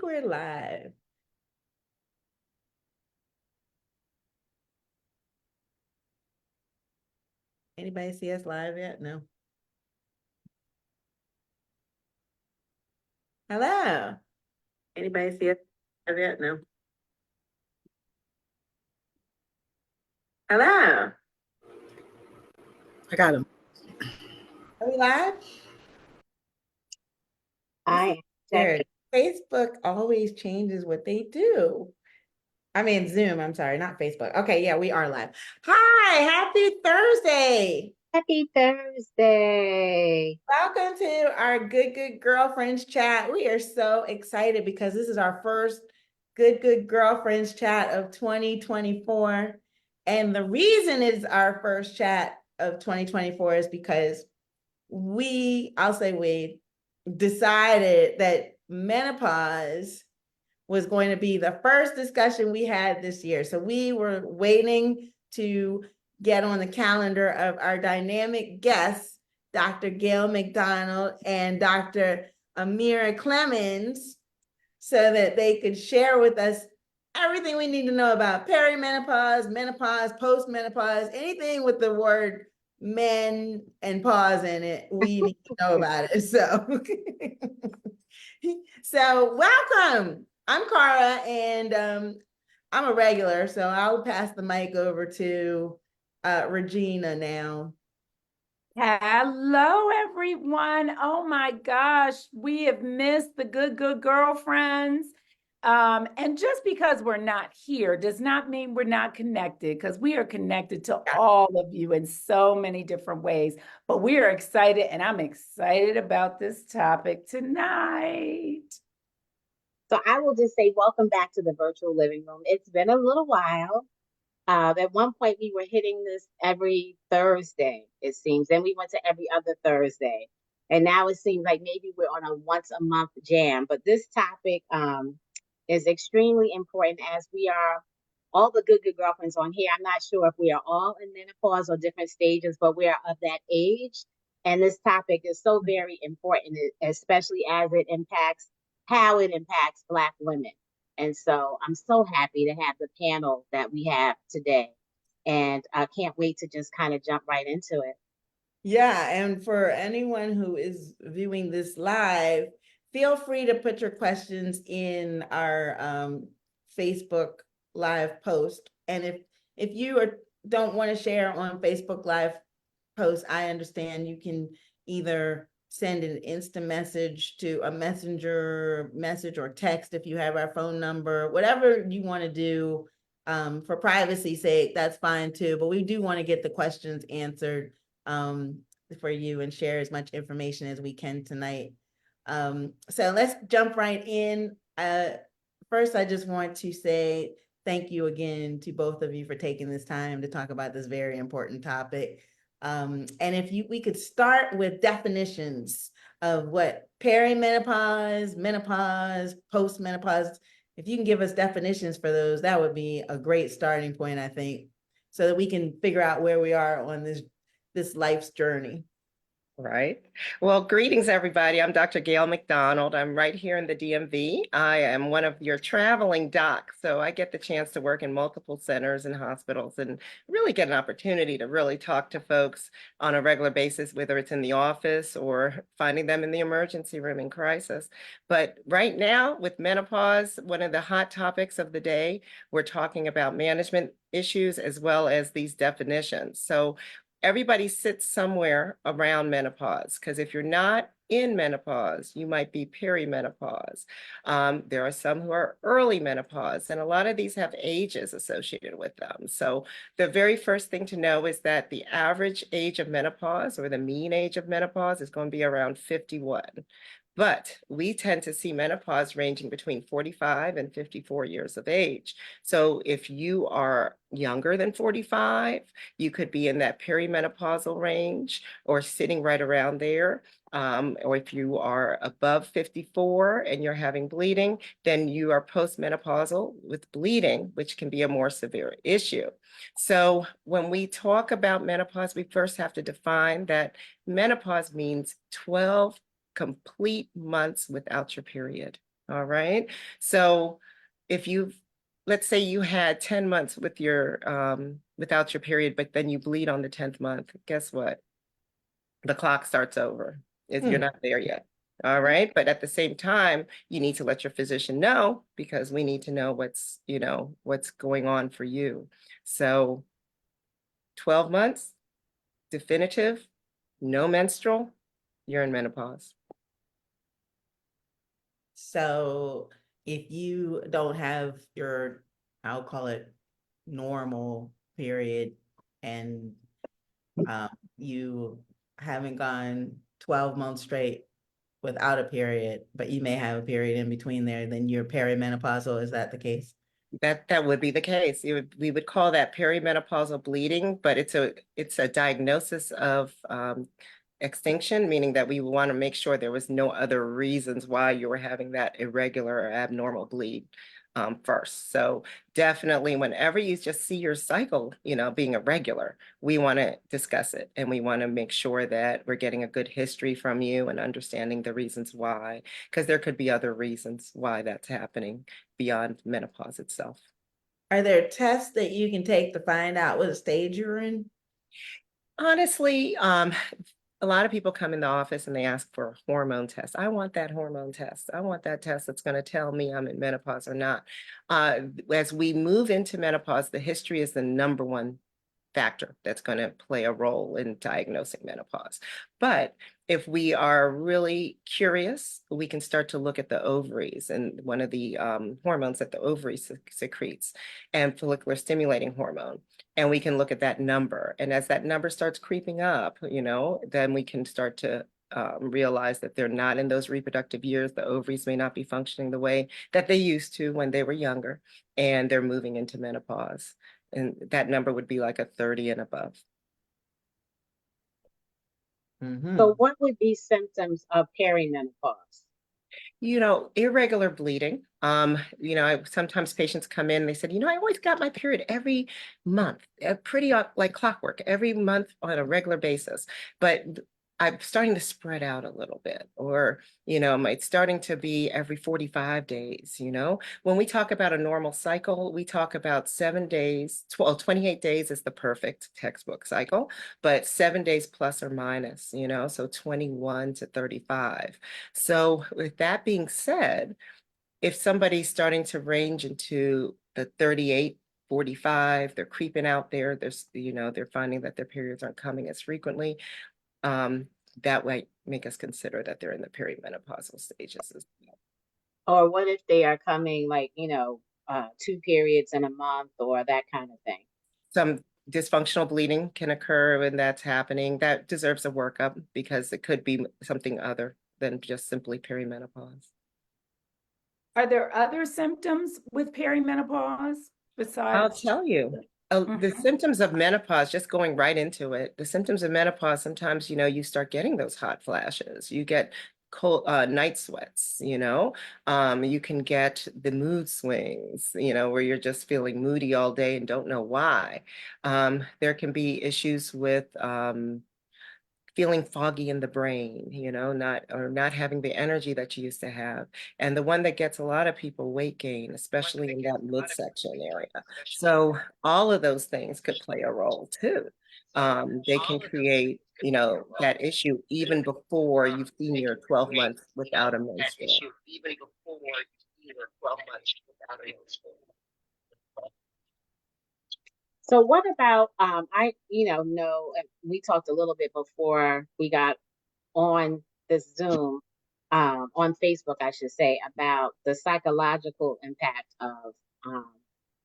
we're live. Anybody see us live yet? No. Hello. Anybody see us live yet? No. Hello. I got him. Are we live? I Weird. Facebook always changes what they do. I mean, Zoom, I'm sorry, not Facebook. Okay, yeah, we are live. Hi, happy Thursday. Happy Thursday. Welcome to our Good Girlfriends chat. We are so excited because this is our first Good Girlfriends chat of 2024. And the reason it's our first chat of 2024 is because I'll say we decided that menopause was going to be the first discussion we had this year. So we were waiting to get on the calendar of our dynamic guests, Dr. Gail McDonald and Dr. Amira Clemens, so that they could share with us everything we need to know about perimenopause, menopause, postmenopause, anything with the word men and pause in it, we need to know about it. So welcome. I'm Cara, and I'm a regular, so I'll pass the mic over to Regina now. Hello, everyone. Oh my gosh, we have missed the good girlfriends. And just because we're not here does not mean we're not connected, because we are connected to all of you in so many different ways. But we are excited, and I'm excited about this topic tonight. So I will just say welcome back to the virtual living room. It's been a little while. At one point, we were hitting this every Thursday, it seems. Then we went to every other Thursday. And now it seems like maybe we're on a once a month jam. But this topic is extremely important, as we are all the good girlfriends on here. I'm not sure if we are all in menopause or different stages, but we are of that age. And this topic is so very important, especially as it impacts how it impacts Black women. And so I'm so happy to have the panel that we have today. And I can't wait to just kind of jump right into it. Yeah, and for anyone who is viewing this live, feel free to put your questions in our Facebook live post. And if you don't want to share on Facebook live post, I understand. You can either send an instant message to a messenger message or text if you have our phone number, whatever you want to do. For privacy's sake, that's fine too. But we do want to get the questions answered for you and share as much information as we can tonight. So let's jump right in. First, I just want to say thank you again to both of you for taking this time to talk about this very important topic. And if we could start with definitions of what perimenopause, menopause, postmenopause, if you can give us definitions for those, that would be a great starting point, I think, so that we can figure out where we are on this life's journey. Right. Well, greetings, everybody. I'm Dr. Gail McDonald. I'm right here in the DMV. I am one of your traveling docs, so I get the chance to work in multiple centers and hospitals and really get an opportunity to really talk to folks on a regular basis, whether it's in the office or finding them in the emergency room in crisis. But right now, with menopause, one of the hot topics of the day, we're talking about management issues as well as these definitions. So everybody sits somewhere around menopause, because if you're not in menopause, you might be perimenopause. There are some who are early menopause, and a lot of these have ages associated with them. So the very first thing to know is that the average age of menopause, or the mean age of menopause, is going to be around 51. But we tend to see menopause ranging between 45 and 54 years of age. So if you are younger than 45, you could be in that perimenopausal range or sitting right around there. Or if you are above 54 and you're having bleeding, then you are postmenopausal with bleeding, which can be a more severe issue. So when we talk about menopause, we first have to define that menopause means 12 complete months without your period. All right. So if let's say you had 10 months with without your period, but then you bleed on the 10th month, guess what? The clock starts over if you're Hmm. not there yet. All right. But at the same time, you need to let your physician know because we need to know what's going on for you. So 12 months, definitive, no menstrual, you're in menopause. So if you don't have your, I'll call it normal period, and you haven't gone 12 months straight without a period, but you may have a period in between there, then you're perimenopausal. Is that the case? That would be the case. We would call that perimenopausal bleeding, but it's a diagnosis of extinction, meaning that we want to make sure there was no other reasons why you were having that irregular or abnormal bleed first. So definitely whenever you just see your cycle, being irregular, we want to discuss it and we want to make sure that we're getting a good history from you and understanding the reasons why, because there could be other reasons why that's happening beyond menopause itself. Are there tests that you can take to find out what stage you're in? Honestly, a lot of people come in the office and they ask for a hormone test. I want that hormone test. I want that test that's going to tell me I'm in menopause or not. As we move into menopause, the history is the number one factor that's going to play a role in diagnosing menopause. But if we are really curious, we can start to look at the ovaries and one of the hormones that the ovaries secretes, and follicular stimulating hormone. And we can look at that number. And as that number starts creeping up, then we can start to realize that they're not in those reproductive years. The ovaries may not be functioning the way that they used to when they were younger, and they're moving into menopause. And that number would be like a 30 and above. So what would be symptoms of perimenopause? Irregular bleeding. Sometimes patients come in, they said, I always got my period every month, pretty like clockwork, every month on a regular basis. But I'm starting to spread out a little bit, or, it's starting to be every 45 days. When we talk about a normal cycle, we talk about 7 days, 28 days is the perfect textbook cycle, but 7 days plus or minus, so 21 to 35. So with that being said, if somebody's starting to range into the 38, 45, they're creeping out there, they're finding that their periods aren't coming as frequently, that might make us consider that they're in the perimenopausal stages as well. Or what if they are coming like, 2 periods in a month or that kind of thing? Some dysfunctional bleeding can occur when that's happening. That deserves a workup because it could be something other than just simply perimenopause. Are there other symptoms with perimenopause I'll besides? tell you. The symptoms of menopause, just going right into it, the symptoms of menopause, sometimes, you start getting those hot flashes. You get cold night sweats, you can get the mood swings, where you're just feeling moody all day and don't know why. There can be issues with feeling foggy in the brain, not having the energy that you used to have. And the one that gets a lot of people, weight gain, especially in that midsection area. So all of those things could play a role too. They can create, that issue even before you've seen your 12 months without a menstrual. So what about I know and we talked a little bit before we got on this Zoom, on Facebook I should say, about the psychological impact of um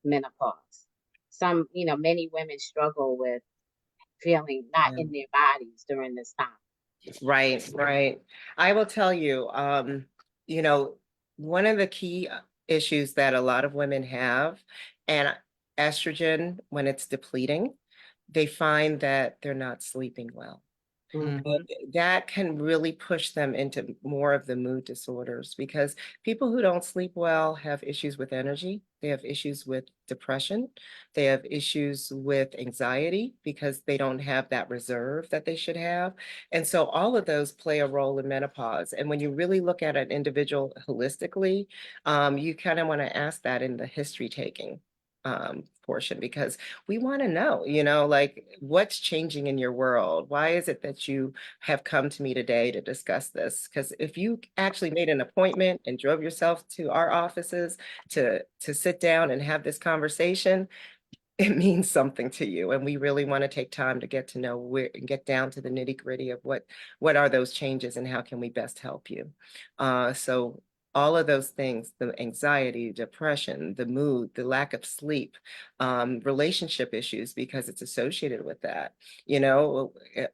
menopause. Many women struggle with feeling not Yeah. in their bodies during this time. Right, right. I will tell you, you know, one of the key issues that a lot of women have, and estrogen, when it's depleting, they find that they're not sleeping well. Mhm. That can really push them into more of the mood disorders, because people who don't sleep well have issues with energy. They have issues with depression. They have issues with anxiety because they don't have that reserve that they should have. And so all of those play a role in menopause. And when you really look at an individual holistically, you kind of want to ask that in the history taking portion, because we want to know, like, what's changing in your world? Why is it that you have come to me today to discuss this? Because if you actually made an appointment and drove yourself to our offices to sit down and have this conversation, it means something to you. And we really want to take time to get to know where and get down to the nitty-gritty of what are those changes and how can we best help you. So all of those things, the anxiety, depression, the mood, the lack of sleep, relationship issues, because it's associated with that.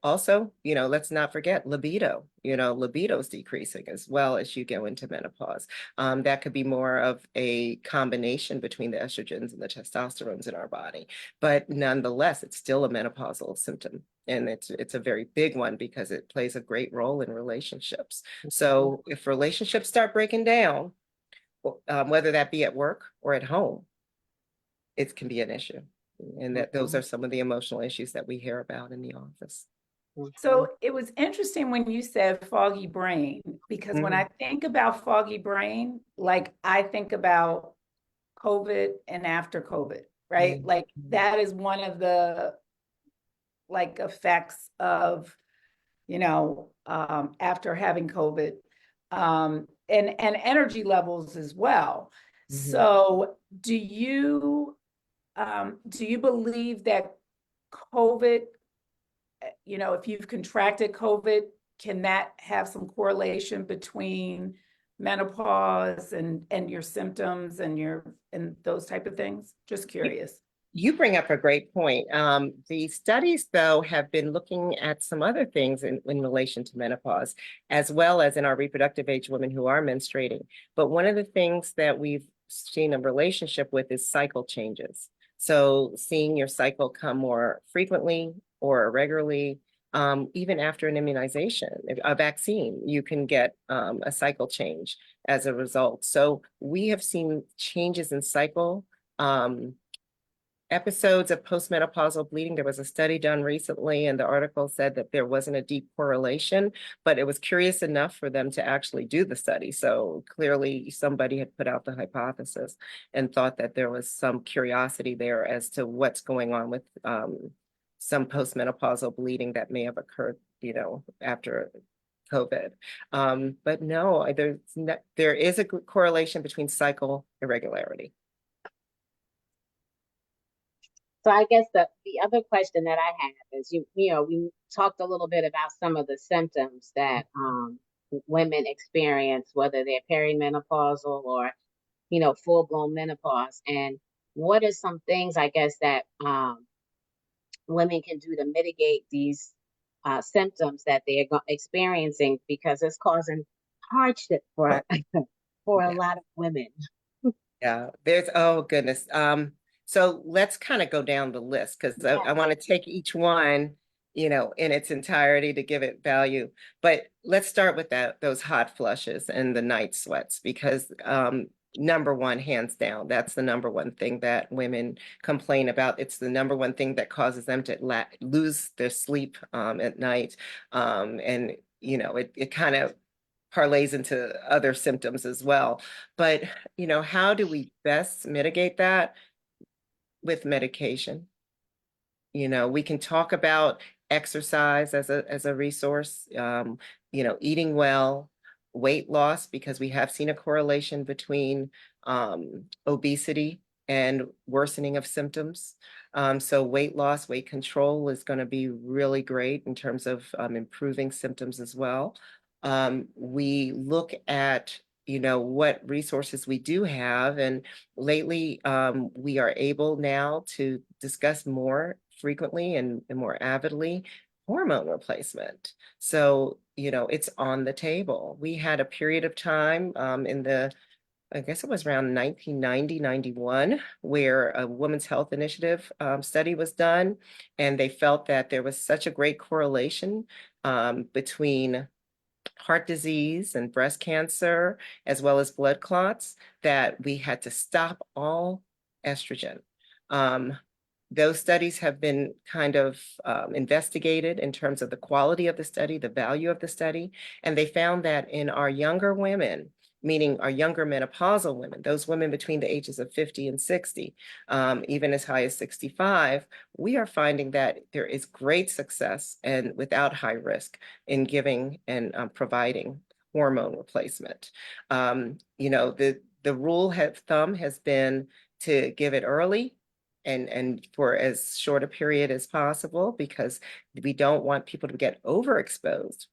Also, let's not forget libido. Libido is decreasing as well as you go into menopause. That could be more of a combination between the estrogens and the testosterones in our body, but nonetheless, it's still a menopausal symptom. And it's a very big one because it plays a great role in relationships. So if relationships start breaking down, whether that be at work or at home, it can be an issue. And that those are some of the emotional issues that we hear about in the office. So it was interesting when you said foggy brain, because when I think about foggy brain, like I think about COVID and after COVID, right? Like that is one of the like effects of, after having COVID, and energy levels as well. So do you believe that COVID, if you've contracted COVID, can that have some correlation between menopause and your symptoms and those type of things? Just curious. You bring up a great point. The studies, though, have been looking at some other things in relation to menopause, as well as in our reproductive age women who are menstruating. But one of the things that we've seen a relationship with is cycle changes. So seeing your cycle come more frequently or irregularly, even after an immunization, a vaccine, you can get a cycle change as a result. So we have seen changes in cycle. Episodes of postmenopausal bleeding. There was a study done recently, and the article said that there wasn't a deep correlation, but it was curious enough for them to actually do the study. So clearly somebody had put out the hypothesis and thought that there was some curiosity there as to what's going on with some postmenopausal bleeding that may have occurred, after COVID. But no, there is a correlation between cycle irregularity. So I guess the other question that I have is, we talked a little bit about some of the symptoms that women experience, whether they're perimenopausal or, full-blown menopause. And what are some things, I guess, that women can do to mitigate these symptoms that they're experiencing, because it's causing hardship for for a lot of women. Yeah, oh goodness. So let's kind of go down the list, because I want to take each one, in its entirety to give it value. But let's start with those hot flushes and the night sweats, because number one, hands down, that's the number one thing that women complain about. It's the number one thing that causes them to lose their sleep at night. And it kind of parlays into other symptoms as well. But, how do we best mitigate that? With medication. We can talk about exercise as a resource, eating well, weight loss, because we have seen a correlation between obesity and worsening of symptoms. So weight loss, weight control is going to be really great in terms of improving symptoms as well. We look at what resources we do have, and lately we are able now to discuss more frequently and more avidly hormone replacement. So it's on the table. We had a period of time I guess it was around 1990, 91, where a Women's Health Initiative study was done, and they felt that there was such a great correlation between heart disease and breast cancer, as well as blood clots, that we had to stop all estrogen. Those studies have been kind of investigated in terms of the quality of the study, the value of the study, and they found that in our younger women, meaning our younger menopausal women, those women between the ages of 50 and 60, even as high as 65, we are finding that there is great success and without high risk in giving and providing hormone replacement. The rule of thumb has been to give it early and for as short a period as possible, because we don't want people to get overexposed.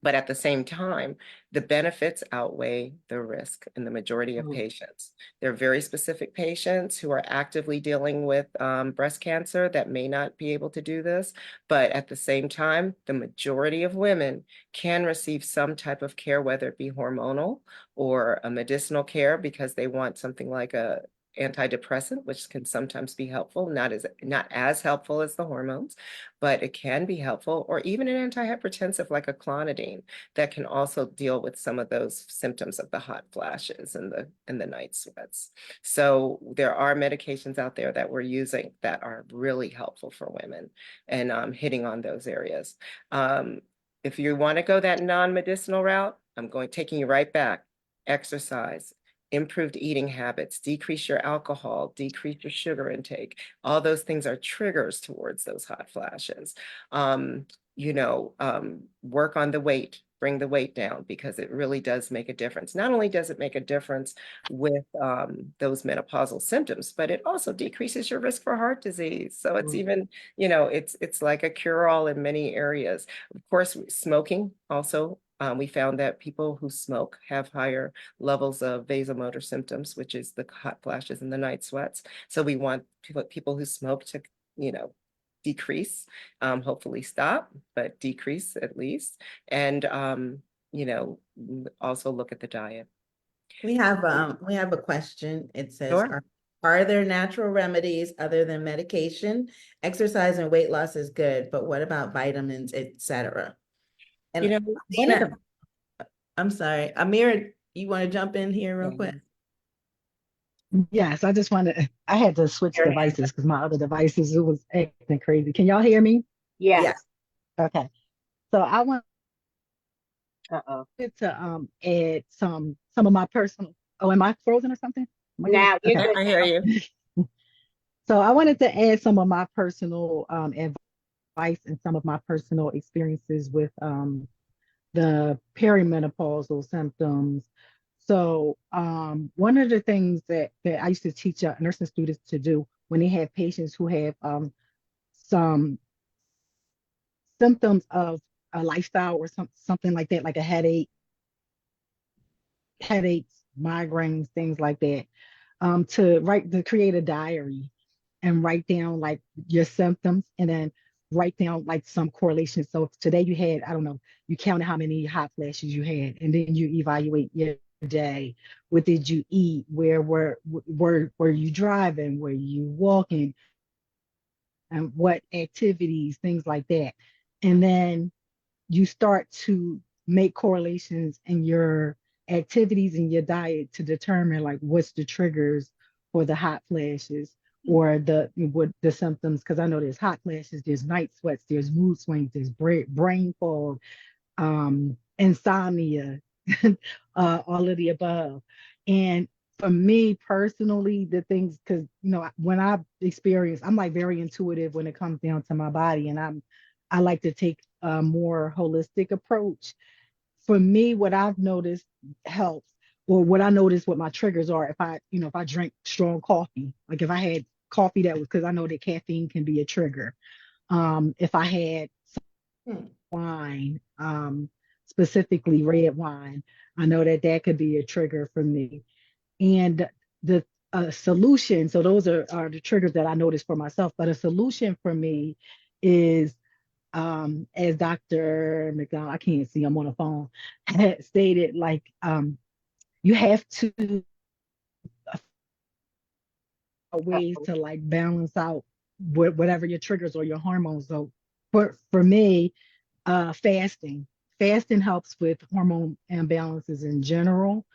But at the same time, the benefits outweigh the risk in the majority of patients. There are very specific patients who are actively dealing with breast cancer that may not be able to do this. But at the same time, the majority of women can receive some type of care, whether it be hormonal or a medicinal care, because they want something like a antidepressant, which can sometimes be helpful, not as helpful as the hormones, but it can be helpful, or even an antihypertensive like a clonidine that can also deal with some of those symptoms of the hot flashes and the night sweats. So there are medications out there that we're using that are really helpful for women and hitting on those areas. If you want to go that non-medicinal route, taking you right back. Exercise, improved eating habits, decrease your alcohol, decrease your sugar intake. All those things are triggers towards those hot flashes. Work on the weight, bring the weight down, because it really does make a difference. Not only does it make a difference with those menopausal symptoms, but it also decreases your risk for heart disease. So it's even, it's like a cure-all in many areas. Of course, smoking also. We found that people who smoke have higher levels of vasomotor symptoms, which is the hot flashes and the night sweats. So we want people who smoke to, decrease, hopefully stop, but decrease at least. And, also look at the diet. We have a question. It says, Sure. are there natural remedies other than medication? Exercise and weight loss is good, but what about vitamins, etc.? And One of the I'm sorry, Amir, you want to jump in here real quick? Yes, I had to switch devices because my other devices, it was acting crazy. Can y'all hear me? Yes. Yes. Okay. So I wanted Uh-oh. to add some of my personal, oh, am I frozen or something? Am I good? Now you're Okay. good I hear now. you. So I wanted to add some of my personal advice and some of my personal experiences with the perimenopausal symptoms. So one of the things that I used to teach nursing students to do when they have patients who have some symptoms of a lifestyle or something like that, like a headaches, migraines, things like that, to create a diary and write down like your symptoms, and then write down like some correlation. So if today you had, I don't know, you counted how many hot flashes you had, and then you evaluate your day. What did you eat? Where were you driving? Were you walking? And what activities, things like that. And then you start to make correlations in your activities and your diet to determine like what's the triggers for the hot flashes or the symptoms. Because I know there's hot flashes, there's night sweats, there's mood swings, there's brain fog, insomnia, all of the above. And for me personally, the things, because when I experience, I'm like very intuitive when it comes down to my body, and I like to take a more holistic approach. For me, what I've noticed helps, or what I notice what my triggers are, if I drink strong coffee, like if I had coffee that was, because I know that caffeine can be a trigger. If I had wine, specifically red wine, I know that that could be a trigger for me. And the solution, so those are the triggers that I noticed for myself, but a solution for me is, as Dr. McDonald, I can't see, I'm on a phone, had stated, like, you have to ways to like balance out whatever your triggers or your hormones. So for me, Fasting. Fasting helps with hormone imbalances in general.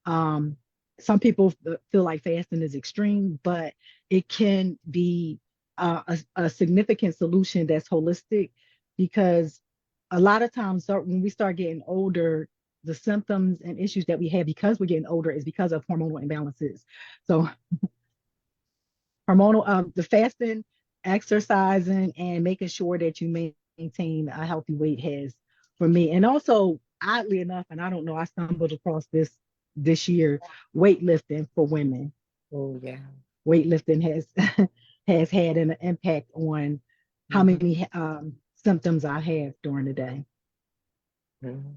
Um, some people feel like fasting is extreme, but it can be a significant solution that's holistic, because a lot of times when we start getting older, the symptoms and issues that we have because we're getting older is because of hormonal imbalances. So hormonal, the fasting, exercising, and making sure that you maintain a healthy weight has, for me. And also, oddly enough, and I don't know, I stumbled across this year, weightlifting for women. Oh, yeah. Weightlifting has has had an impact on how Mhm. many symptoms I have during the day. Mhm.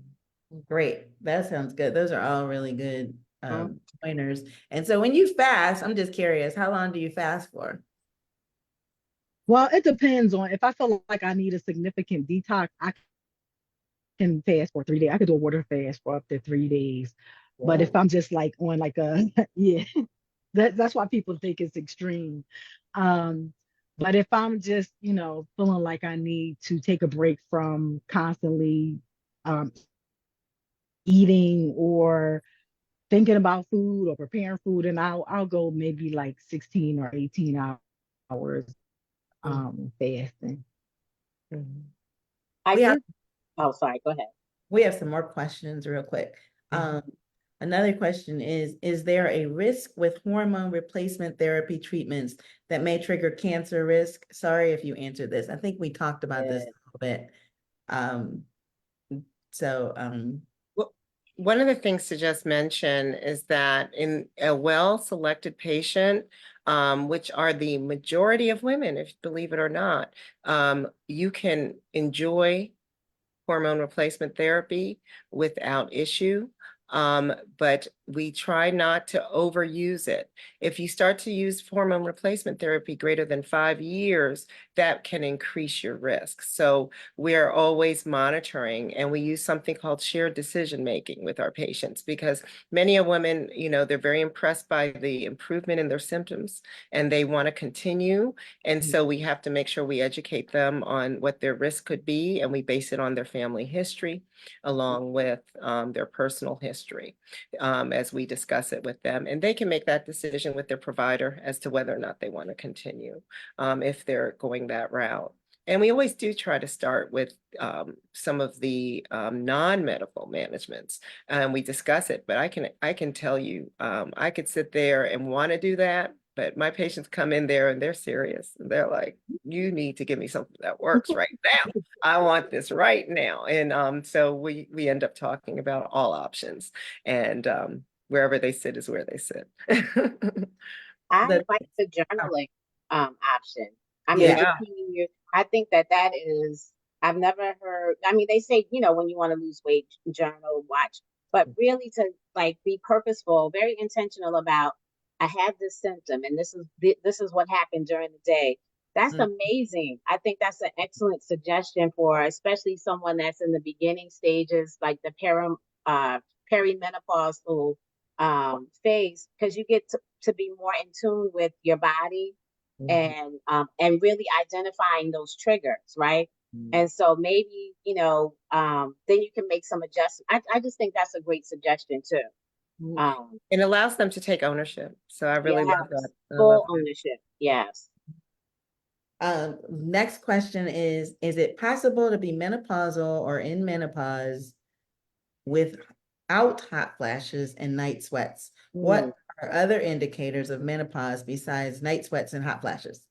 Great. That sounds good. Those are all really good Mhm. pointers. And so when you fast, I'm just curious, how long do you fast for? Well, it depends on, if I feel like I need a significant detox, I can fast for 3 days. I could do a water fast for up to 3 days. But if Whoa. I'm just like on like a yeah, that's why people think it's extreme. Um, but if I'm just, feeling like I need to take a break from constantly um, eating or thinking about food or preparing food, and I'll go maybe like 16 or 18 hours fasting. Mhm. I We have do. Oh, sorry. Go ahead. we have some more questions real quick. Mhm. Another question is there a risk with hormone replacement therapy treatments that may trigger cancer risk? Sorry if you answered this. I think we talked about this a Yeah. little bit. Um, so Well, one of the things to just mention is that in a well-selected patient, which are the majority of women, if you believe it or not, you can enjoy hormone replacement therapy without issue. But we try not to overuse it. If you start to use hormone replacement therapy greater than 5 years, that can increase your risk. So we are always monitoring, and we use something called shared decision making with our patients, because many of women, they're very impressed by the improvement in their symptoms and they want to continue. And so we have to make sure we educate them on what their risk could be, and we base it on their family history along with their personal history as we discuss it with them. And they can make that decision with their provider as to whether or not they want to continue if they're going that route. And we always do try to start with some of the non-medical managements, and we discuss it. But I can tell you, I could sit there and want to do that, but my patients come in there and they're serious. They're like, you need to give me something that works right now. I want this right now. And so we end up talking about all options, and wherever they sit is where they sit. I the like the journaling option. I mean, yeah, Yeah. between you, I think that is, I've never heard, I mean, they say, when you want to lose weight, journal, watch, but really to like be purposeful, very intentional about, I have this symptom and this is what happened during the day. That's mm, amazing. I think that's an excellent suggestion for especially someone that's in the beginning stages, like the perimenopausal phase, because you get to be more in tune with your body Mhm. and really identifying those triggers, right? mm. And so maybe, then you can make some adjustments. I just think that's a great suggestion too. Um, It allows them to take ownership. So I really love that. yes, I love full that. ownership. Yes. Next question is it possible to be menopausal or in menopause without hot flashes and night sweats? Hmm. What are other indicators of menopause besides night sweats and hot flashes?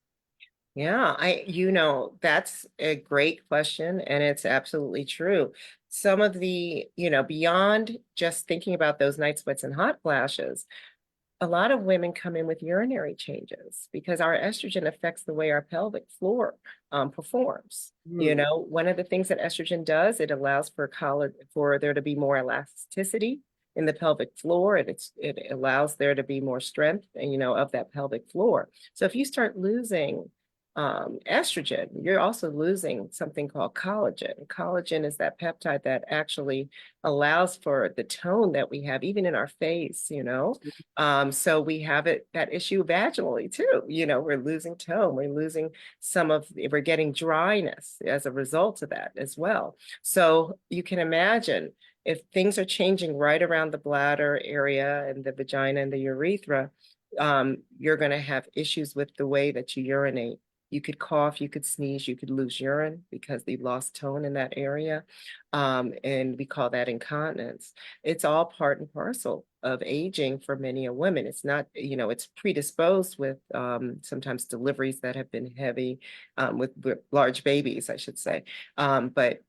Yeah, that's a great question, and it's absolutely true. Some of the, beyond just thinking about those night sweats and hot flashes, a lot of women come in with urinary changes because our estrogen affects the way our pelvic floor performs. Hmm. One of the things that estrogen does, it allows for there to be more elasticity in the pelvic floor, and it allows there to be more strength, of that pelvic floor. So if you start losing estrogen, you're also losing something called collagen. Collagen is that peptide that actually allows for the tone that we have even in our face, you know. So we have that issue vaginally too. You know, we're losing tone, we're losing we're getting dryness as a result of that as well. So you can imagine if things are changing right around the bladder area and the vagina and the urethra, you're going to have issues with the way that you urinate. You could cough, you could sneeze, you could lose urine because you've lost tone in that area. And we call that incontinence. It's all part and parcel of aging for many women. It's not, you know, it's predisposed with sometimes deliveries that have been heavy, with large babies, I should say. But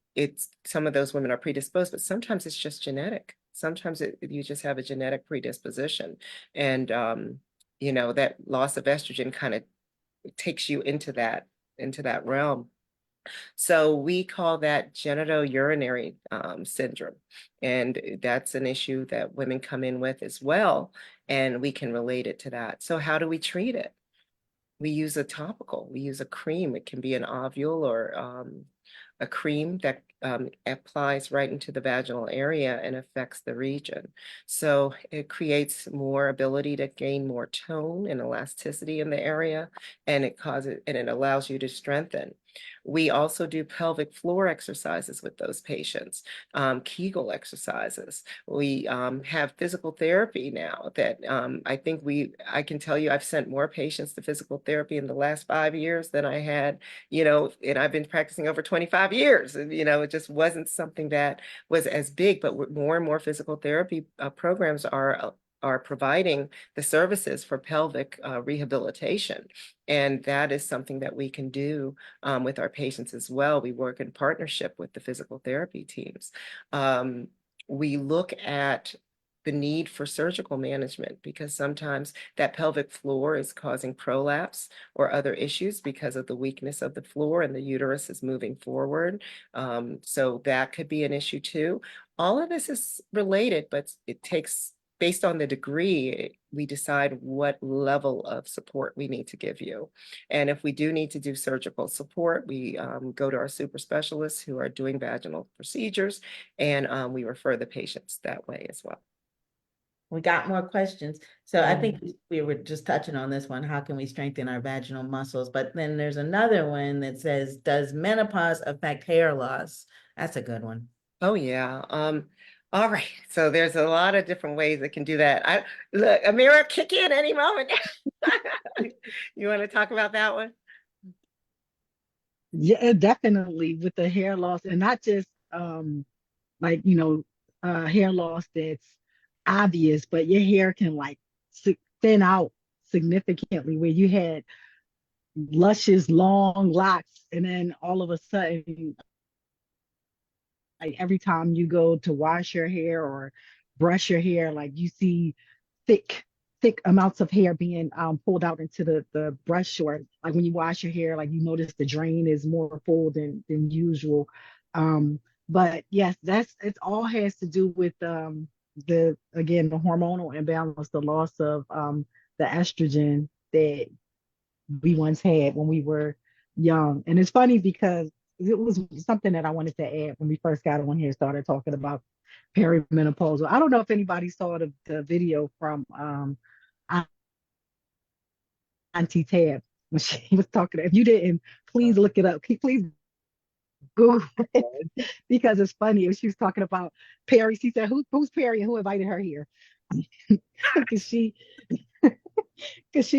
some of those women are predisposed, but sometimes it's just genetic. Sometimes you just have a genetic predisposition. And, you know, that loss of estrogen kind of takes you into that realm. So we call that genitourinary syndrome. And that's an issue that women come in with as well. And we can relate it to that. So how do we treat it? We use a topical, we use a cream. It can be an ovule or a cream that applies right into the vaginal area and affects the region. So it creates more ability to gain more tone and elasticity in the area, and it allows you to strengthen. We also do pelvic floor exercises with those patients, Kegel exercises. We have physical therapy now that I can tell you I've sent more patients to physical therapy in the last 5 years than I had, you know, and I've been practicing over 25 years. And, you know, it just wasn't something that was as big, but more and more physical therapy programs are providing the services for pelvic rehabilitation. And that is something that we can do with our patients as well. We work in partnership with the physical therapy teams. We look at the need for surgical management because sometimes that pelvic floor is causing prolapse or other issues because of the weakness of the floor and the uterus is moving forward. So that could be an issue too. All of this is related, but it takes, based on the degree, we decide what level of support we need to give you. And if we do need to do surgical support, we go to our super specialists who are doing vaginal procedures, and we refer the patients that way as well. We got more questions. So I think we were just touching on this one. How can we strengthen our vaginal muscles? But then there's another one that says, does menopause affect hair loss? That's a good one. Oh, yeah. All right. So there's a lot of different ways that can do that. Look, Amira, kick in any moment. You want to talk about that one? Yeah, definitely with the hair loss, and not just like, you know, hair loss that's obvious, but your hair can like thin out significantly where you had luscious long locks, and then all of a sudden, like every time you go to wash your hair or brush your hair, like you see thick thick amounts of hair being pulled out into the brush, or like when you wash your hair, like you notice the drain is more full than usual. But yes, it all has to do with the again the hormonal imbalance, the loss of the estrogen that we once had when we were young. And it's funny because it was something that I wanted to add when we first got on here, started talking about perimenopausal. I don't know if anybody saw the video from Auntie Tab when she was talking. If you didn't, please look it up. Please Google it because it's funny. She was talking about Perry. She said, who's Perry and who invited her here? Because she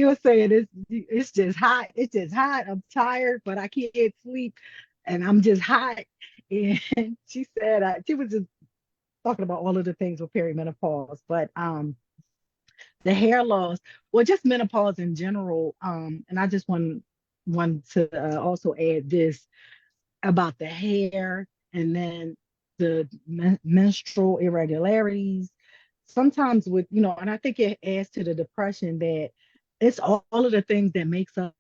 was saying it's just hot. It's just hot. I'm tired, but I can't sleep, and I'm just hot. And she said she was just talking about all of the things with perimenopause, but the hair loss, well, just menopause in general. And I just want to also add this about the hair, and then the menstrual irregularities. Sometimes with, and I think it adds to the depression that it's all of the things that makes us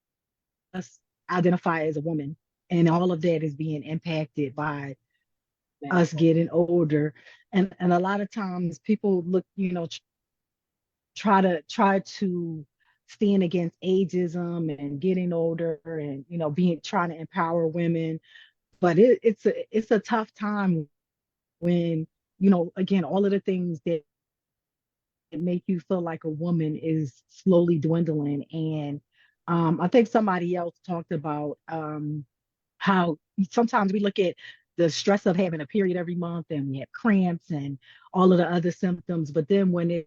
identify as a woman, and all of that is being impacted by us getting older. And a lot of times people look, try to stand against ageism and getting older and, being trying to empower women. But it's a tough time when, again, all of the things that make you feel like a woman is slowly dwindling. And I think somebody else talked about how sometimes we look at the stress of having a period every month and we have cramps and all of the other symptoms. But then when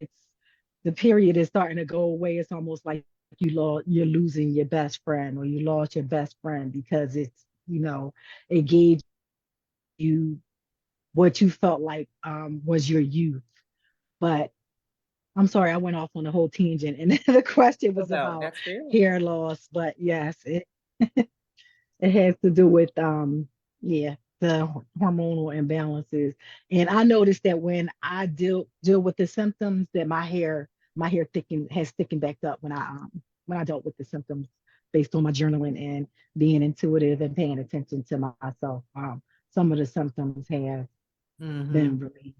the period is starting to go away, it's almost like you're losing your best friend, or you lost your best friend, because it gave you what you felt like was your youth. But I'm sorry, I went off on a whole tangent, and the question Oh, was no, about that's good. hair loss. But yes, it has to do with yeah, the hormonal imbalances. And I noticed that when I deal with the symptoms, that my hair has thickened back up when I dealt with the symptoms, based on my journaling and being intuitive and paying attention to myself. Some of the symptoms have Mhm. been relieved.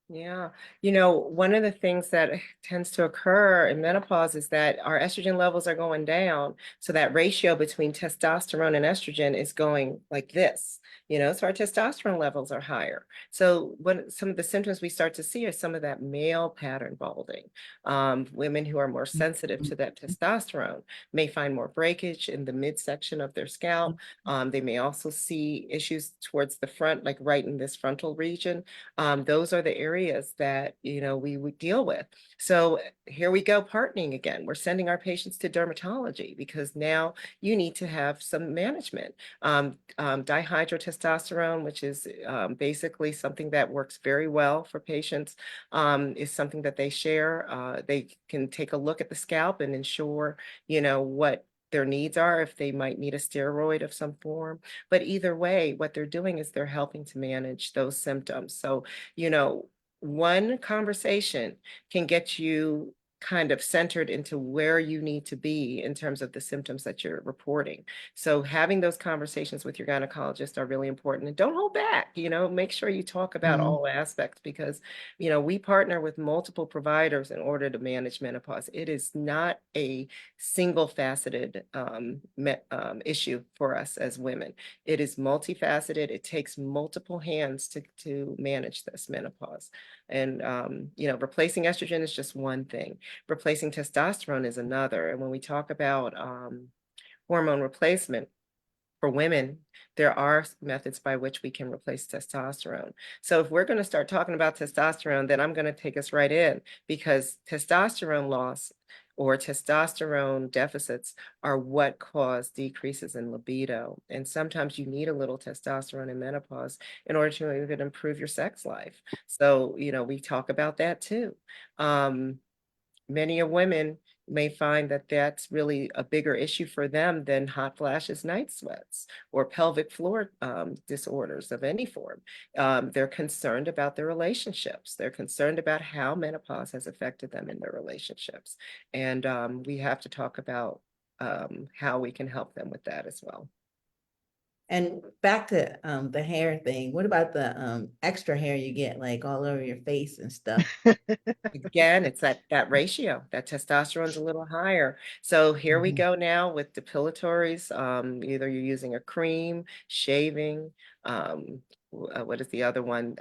Yeah. One of the things that tends to occur in menopause is that our estrogen levels are going down. So that ratio between testosterone and estrogen is going like this, so our testosterone levels are higher. So some of the symptoms we start to see are some of that male pattern balding. Women who are more sensitive to that testosterone may find more breakage in the midsection of their scalp. They may also see issues towards the front, like right in this frontal region. Those are the areas that, we would deal with. So here we go, partnering again. We're sending our patients to dermatology because now you need to have some management. Dihydrotestosterone, which is basically something that works very well for patients, is something that they share. They can take a look at the scalp and ensure, what their needs are, if they might need a steroid of some form. But either way, what they're doing is they're helping to manage those symptoms. So, one conversation can get you kind of centered into where you need to be in terms of the symptoms that you're reporting. So having those conversations with your gynecologist are really important, and don't hold back, make sure you talk about Mhm. all aspects, because, we partner with multiple providers in order to manage menopause. It is not a single faceted issue for us as women. It is multifaceted. It takes multiple hands to manage this menopause. And, replacing estrogen is just one thing. Replacing testosterone is another. And when we talk about hormone replacement, for women, there are methods by which we can replace testosterone. So if we're going to start talking about testosterone, then I'm going to take us right in, because testosterone loss or testosterone deficits are what cause decreases in libido. And sometimes you need a little testosterone in menopause in order to even improve your sex life. So, we talk about that too. Many of women may find that that's really a bigger issue for them than hot flashes, night sweats, or pelvic floor disorders of any form. They're concerned about their relationships. They're concerned about how menopause has affected them in their relationships. And we have to talk about how we can help them with that as well. And back to the hair thing. What about the extra hair you get like all over your face and stuff? Again, it's that ratio, that testosterone's a little higher. So here we Mhm. go now with depilatories. Either you're using a cream, shaving, what is the other one?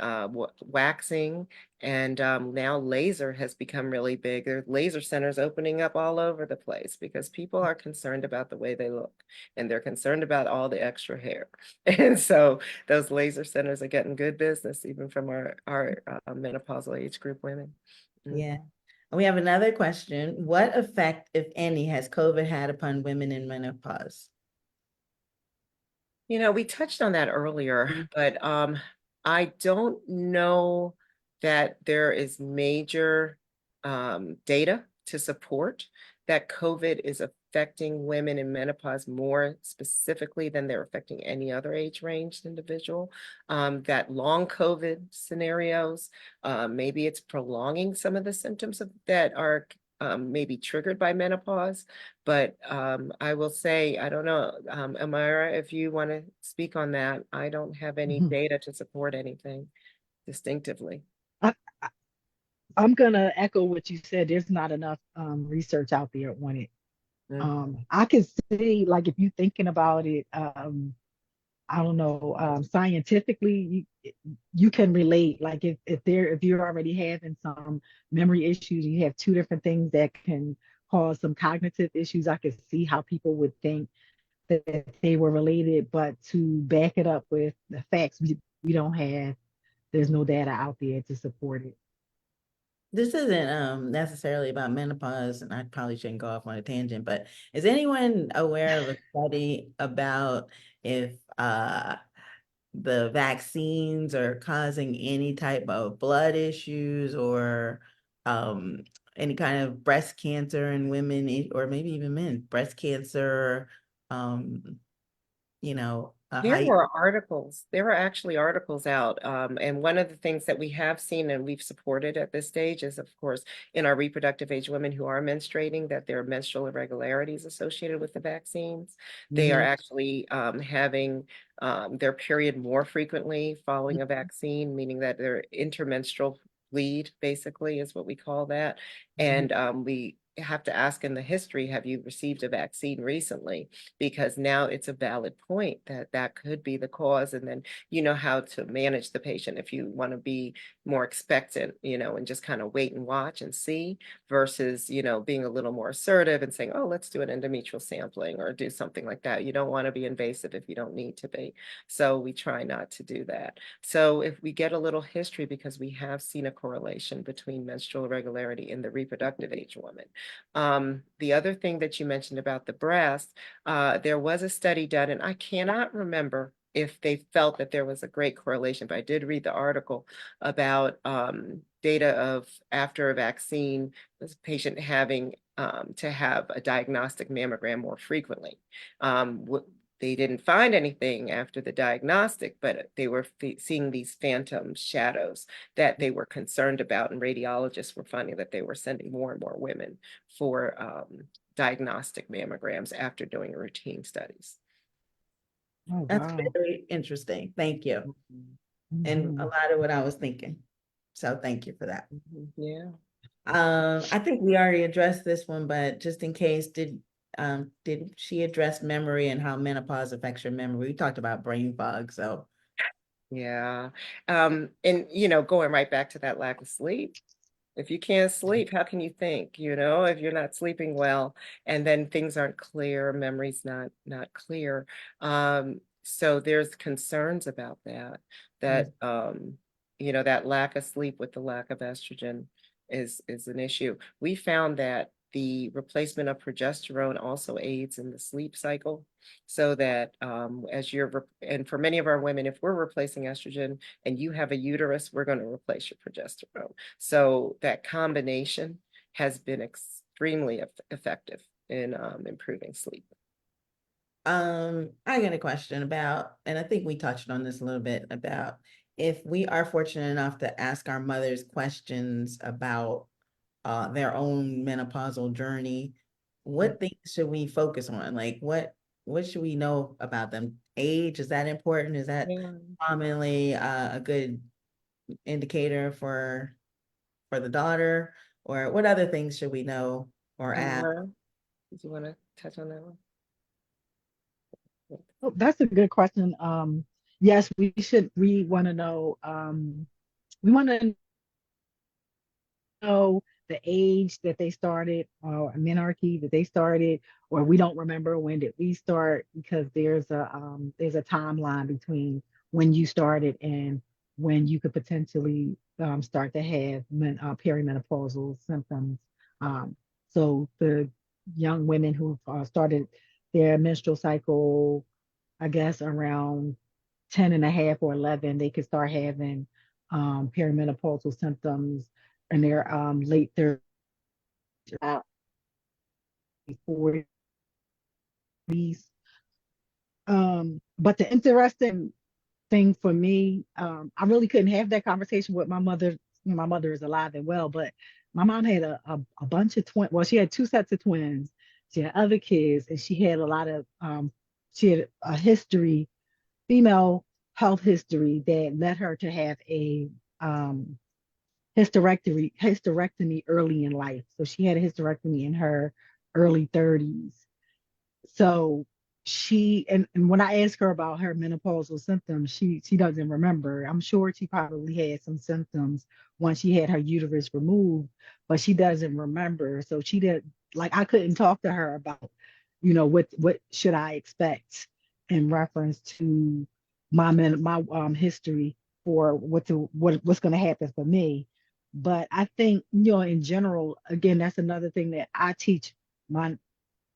Waxing, and now laser has become really big. There are laser centers opening up all over the place because people are concerned about the way they look, and they're concerned about all the extra hair. And so those laser centers are getting good business, even from our menopausal age group women. Yeah. Mhm. And we have another question. What effect, if any, has COVID had upon women in menopause? We touched on that earlier, but I don't know that there is major data to support that COVID is affecting women in menopause more specifically than they're affecting any other age range individual. That long COVID scenarios, maybe it's prolonging some of the symptoms that are maybe triggered by menopause. But I will say, I don't know, Amira, if you want to speak on that. I don't have any Mhm. data to support anything distinctively. I, I'm gonna echo what you said. There's not enough research out there on it. Mhm. I can see, like, if you're thinking about it, I don't know, scientifically, you can relate. Like, if you're already having some memory issues, you have two different things that can cause some cognitive issues. I could see how people would think that they were related, but to back it up with the facts, we don't have. There's no data out there to support it. This isn't necessarily about menopause, and I probably shouldn't go off on a tangent, but is anyone aware of a study about if the vaccines are causing any type of blood issues or um any kind of breast cancer in women or maybe even men, breast cancer, um, a There height. were articles, there were actually articles out. And one of the things that we have seen and we've supported at this stage is, of course, in our reproductive age women who are menstruating, that there are menstrual irregularities associated with the vaccines. They are Mhm. actually having their period more frequently following a vaccine, meaning that their intermenstrual bleed, basically, is what we call that. Mhm. And we have to ask in the history, have you received a vaccine recently? Because now it's a valid point that that could be the cause. And then you know how to manage the patient if you want to be more expectant, and just kind of wait and watch and see versus, being a little more assertive and saying, oh, let's do an endometrial sampling or do something like that. You don't want to be invasive if you don't need to be. So we try not to do that. So if we get a little history, because we have seen a correlation between menstrual irregularity in the reproductive age woman. The other thing that you mentioned about the breast, there was a study done, and I cannot remember if they felt that there was a great correlation, but I did read the article about data of after a vaccine, this patient having to have a diagnostic mammogram more frequently. They didn't find anything after the diagnostic, but they were seeing these phantom shadows that they were concerned about, and radiologists were finding that they were sending more and more women for diagnostic mammograms after doing routine studies. Oh, That's wow. very interesting. Thank you. And a Mhm. lot of what I was thinking. So thank you for that. Yeah. I think we already addressed this one, but just in case, did she address memory and how menopause affects your memory? We talked about brain fog, so. Yeah. And going right back to that lack of sleep. If you can't sleep, how can you think, if you're not sleeping well and then things aren't clear, memory's not clear. So there's concerns about that that lack of sleep with the lack of estrogen is an issue. We found that the replacement of progesterone also aids in the sleep cycle, so that and for many of our women, if we're replacing estrogen and you have a uterus, we're going to replace your progesterone. So that combination has been extremely effective in improving sleep. I got a question about, and I think we touched on this a little bit about if we are fortunate enough to ask our mothers questions about their own menopausal journey, what things should we focus on? Like what should we know about them? Age, is that important? Is that Yeah. commonly a good indicator for the daughter? Or what other things should we know or ask? Tamara, did you want to touch on that one? Oh, that's a good question. Yes, we want to know, we want to know the age that they started, or menarche that they started, or we don't remember when did we start, because there's a timeline between when you started and when you could potentially start to have perimenopausal symptoms. Um, so the young women who started their menstrual cycle, I guess around 10 and a half or 11, they could start having perimenopausal symptoms in their late 30s, Uh, 40s. But the interesting thing for me, I really couldn't have that conversation with my mother. My mother is alive and well, but my mom had a bunch of twins. Well, she had two sets of twins. She had other kids, and she had a lot of, she had a history, female health history that led her to have a um, hysterectomy early in life. So she had a hysterectomy in her early 30s. So and when I ask her about her menopausal symptoms, she doesn't remember. I'm sure she probably had some symptoms once she had her uterus removed, but she doesn't remember. So she did, like, I couldn't talk to her about, what should I expect in reference to my history for what's going to happen for me. But I think, in general, again, that's another thing that my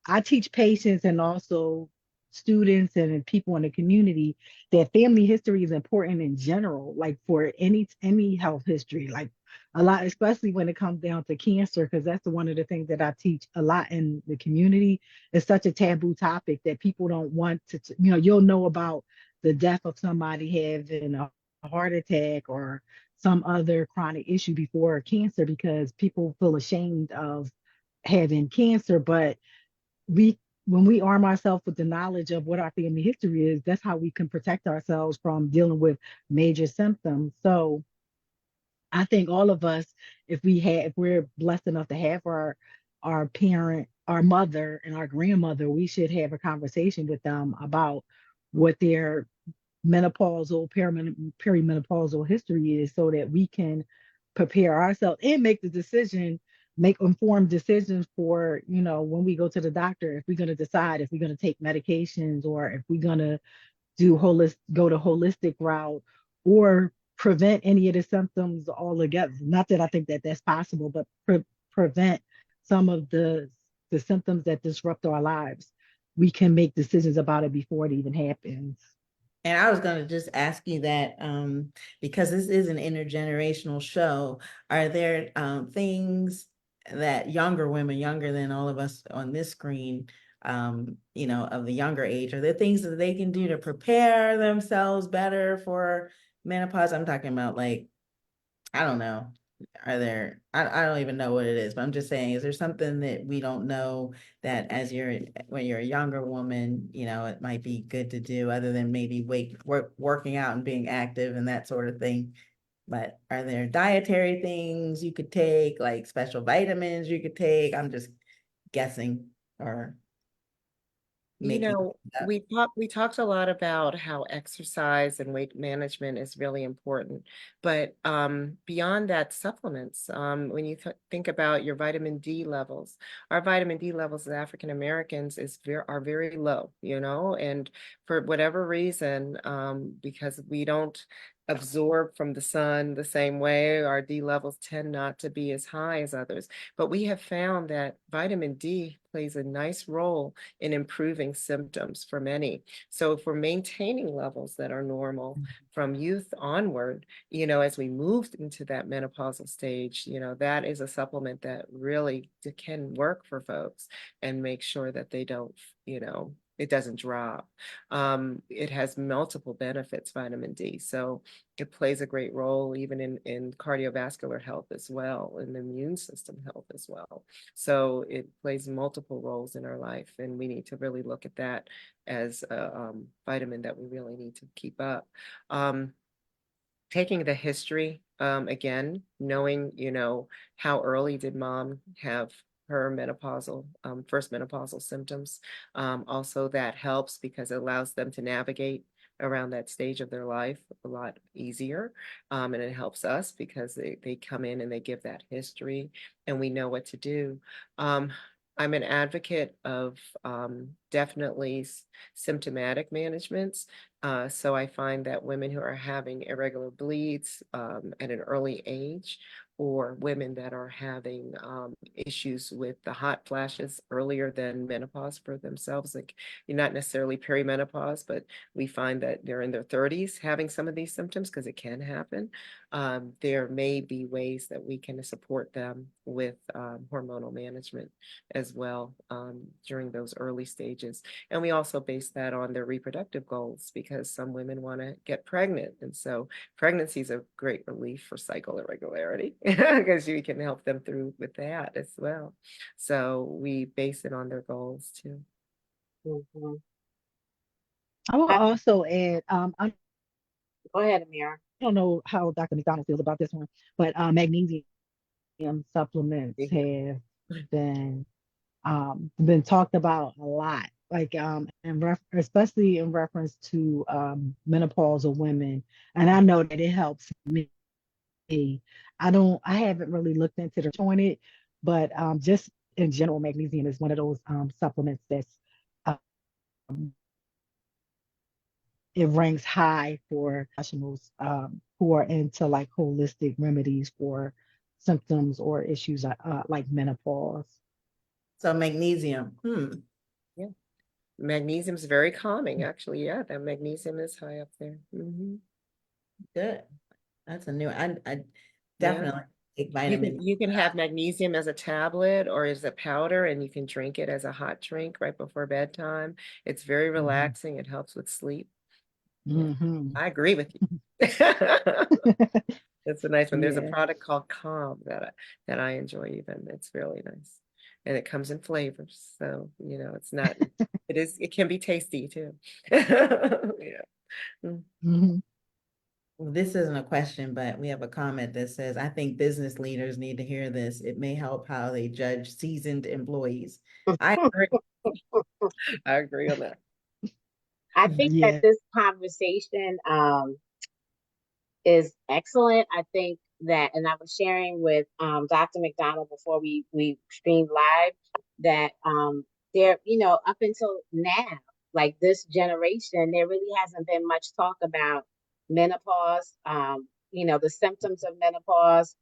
I teach patients and also students and people in the community that family history is important in general, like for any health history, like a lot, especially when it comes down to cancer, because that's one of the things that I teach a lot in the community. It's such a taboo topic that people don't want you'll know about the death of somebody having a heart attack or some other chronic issue before cancer because people feel ashamed of having cancer, but we when we arm ourselves with the knowledge of what our family history is, that's how we can protect ourselves from dealing with major symptoms. So I think all of us, if we're blessed enough to have our parent, our mother and our grandmother, we should have a conversation with them about what their menopausal, perimenopausal history is so that we can prepare ourselves and make informed decisions for, when we go to the doctor, if we're going to decide if we're going to take medications or if we're going to go the holistic route or prevent any of the symptoms altogether. Not that I think that that's possible, but prevent some of the symptoms that disrupt our lives. We can make decisions about it before it even happens. And I was going to just ask you that because this is an intergenerational show, are there things that younger women, younger than all of us on this screen, of the younger age, are there things that they can do to prepare themselves better for menopause? I'm talking about, like, I don't know. I don't even know what it is, but I'm just saying, is there something that we don't know that when you're a younger woman, it might be good to do other than maybe working out and being active and that sort of thing? But are there dietary things you could take, like special vitamins you could take? I'm just guessing or You making know, up. we talked a lot about how exercise and weight management is really important, but beyond that, supplements. When you think about your vitamin D levels, our vitamin D levels as African Americans are very low, and for whatever reason, because we don't absorb from the sun the same way, our D levels tend not to be as high as others. But we have found that vitamin D plays a nice role in improving symptoms for many. So if we're maintaining levels that are normal from youth onward, as we move into that menopausal stage, that is a supplement that really can work for folks and make sure that they don't, it doesn't drop. It has multiple benefits, vitamin D. So it plays a great role even in cardiovascular health as well, and immune system health as well. So it plays multiple roles in our life, and we need to really look at that as a vitamin that we really need to keep up. Taking the history, again, knowing, how early did mom have her first menopausal symptoms. Also, that helps because it allows them to navigate around that stage of their life a lot easier. And it helps us because they come in and they give that history and we know what to do. I'm an advocate of definitely symptomatic managements. So I find that women who are having irregular bleeds at an early age, or women that are having issues with the hot flashes earlier than menopause for themselves, like you're not necessarily perimenopause, but we find that they're in their 30s having some of these symptoms because it can happen. There may be ways that we can support them with hormonal management as well during those early stages. And we also base that on their reproductive goals because some women want to get pregnant. And so pregnancy is a great relief for cycle irregularity because you can help them through with that as well. So we base it on their goals too. Mhm. I will I- also add, Go ahead, Amira. don't know how Dr. McDonald feels about this one, but magnesium supplements Yeah. have been been talked about a lot, like especially in reference to menopausal women. And I know that it helps me. I haven't really looked into the on it, but just in general, magnesium is one of those supplements that's um, it ranks high for professionals who are into like holistic remedies for symptoms or issues like menopause. So magnesium. Yeah. Magnesium is very calming, actually. Yeah, that magnesium is high up there. Good. That's a new, I Yeah. definitely take You vitamin. can you can have magnesium as a tablet or as a powder, and you can drink it as a hot drink right before bedtime. It's very relaxing. It helps with sleep. Yeah, Hmm. I agree with you. It's a nice one. There's a Yeah. product called Calm that I enjoy even. It's really nice. And it comes in flavors. So, it's not it can be tasty too. Yeah. Mm. Hmm. Well, this isn't a question, but we have a comment that says, I think business leaders need to hear this. It may help how they judge seasoned employees. I agree. I agree on that. I think that Yeah. this conversation is excellent. I think that, and I was sharing with Dr. McDonald before we streamed live that there, up until now, like this generation, there really hasn't been much talk about menopause, the symptoms of menopause,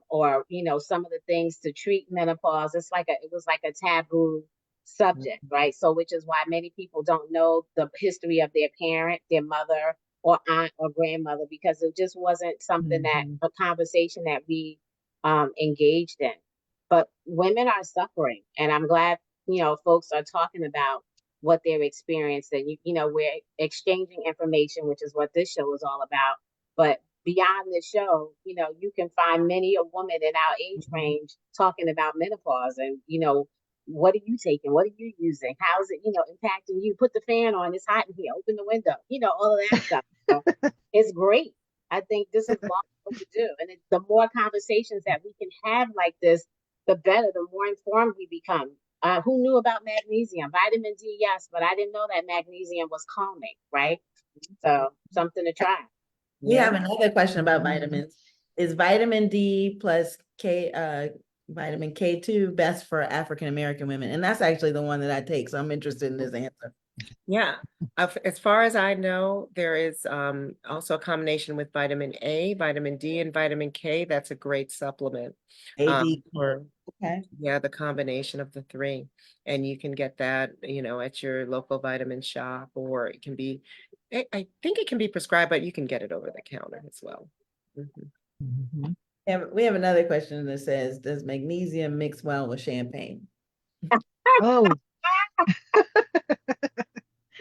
or some of the things to treat menopause. It was like a taboo subject, right? So, which is why many people don't know the history of their parent, their mother, or aunt or grandmother, because it just wasn't something that Hmm. a conversation that we engaged in. But women are suffering, and I'm glad folks are talking about what they're experiencing. We're exchanging information, which is what this show is all about. But beyond the show, you can find many a woman in our age range talking about menopause and what are you taking? What are you using? How's it, impacting you? Put the fan on. It's hot in here. Open the window. All of that stuff. So it's great. I think this is long overdue. And the more conversations that we can have like this, the better, the more informed we become. Who knew about magnesium? Vitamin D, yes, but I didn't know that magnesium was calming, right? So something to try. We Yeah. have another question about Hmm. vitamins. Is vitamin D plus vitamin K2 best for African American women? And that's actually the one that I take. So I'm interested in this answer. Yeah. As far as I know, there is also a combination with vitamin A, vitamin D, and vitamin K. That's a great supplement. AD. For Okay. Yeah, the combination of the three. And you can get that, at your local vitamin shop, or it can be, I think it can be prescribed, but you can get it over the counter as well. Mhm. Hmm. We have another question that says, does magnesium mix well with champagne? Oh,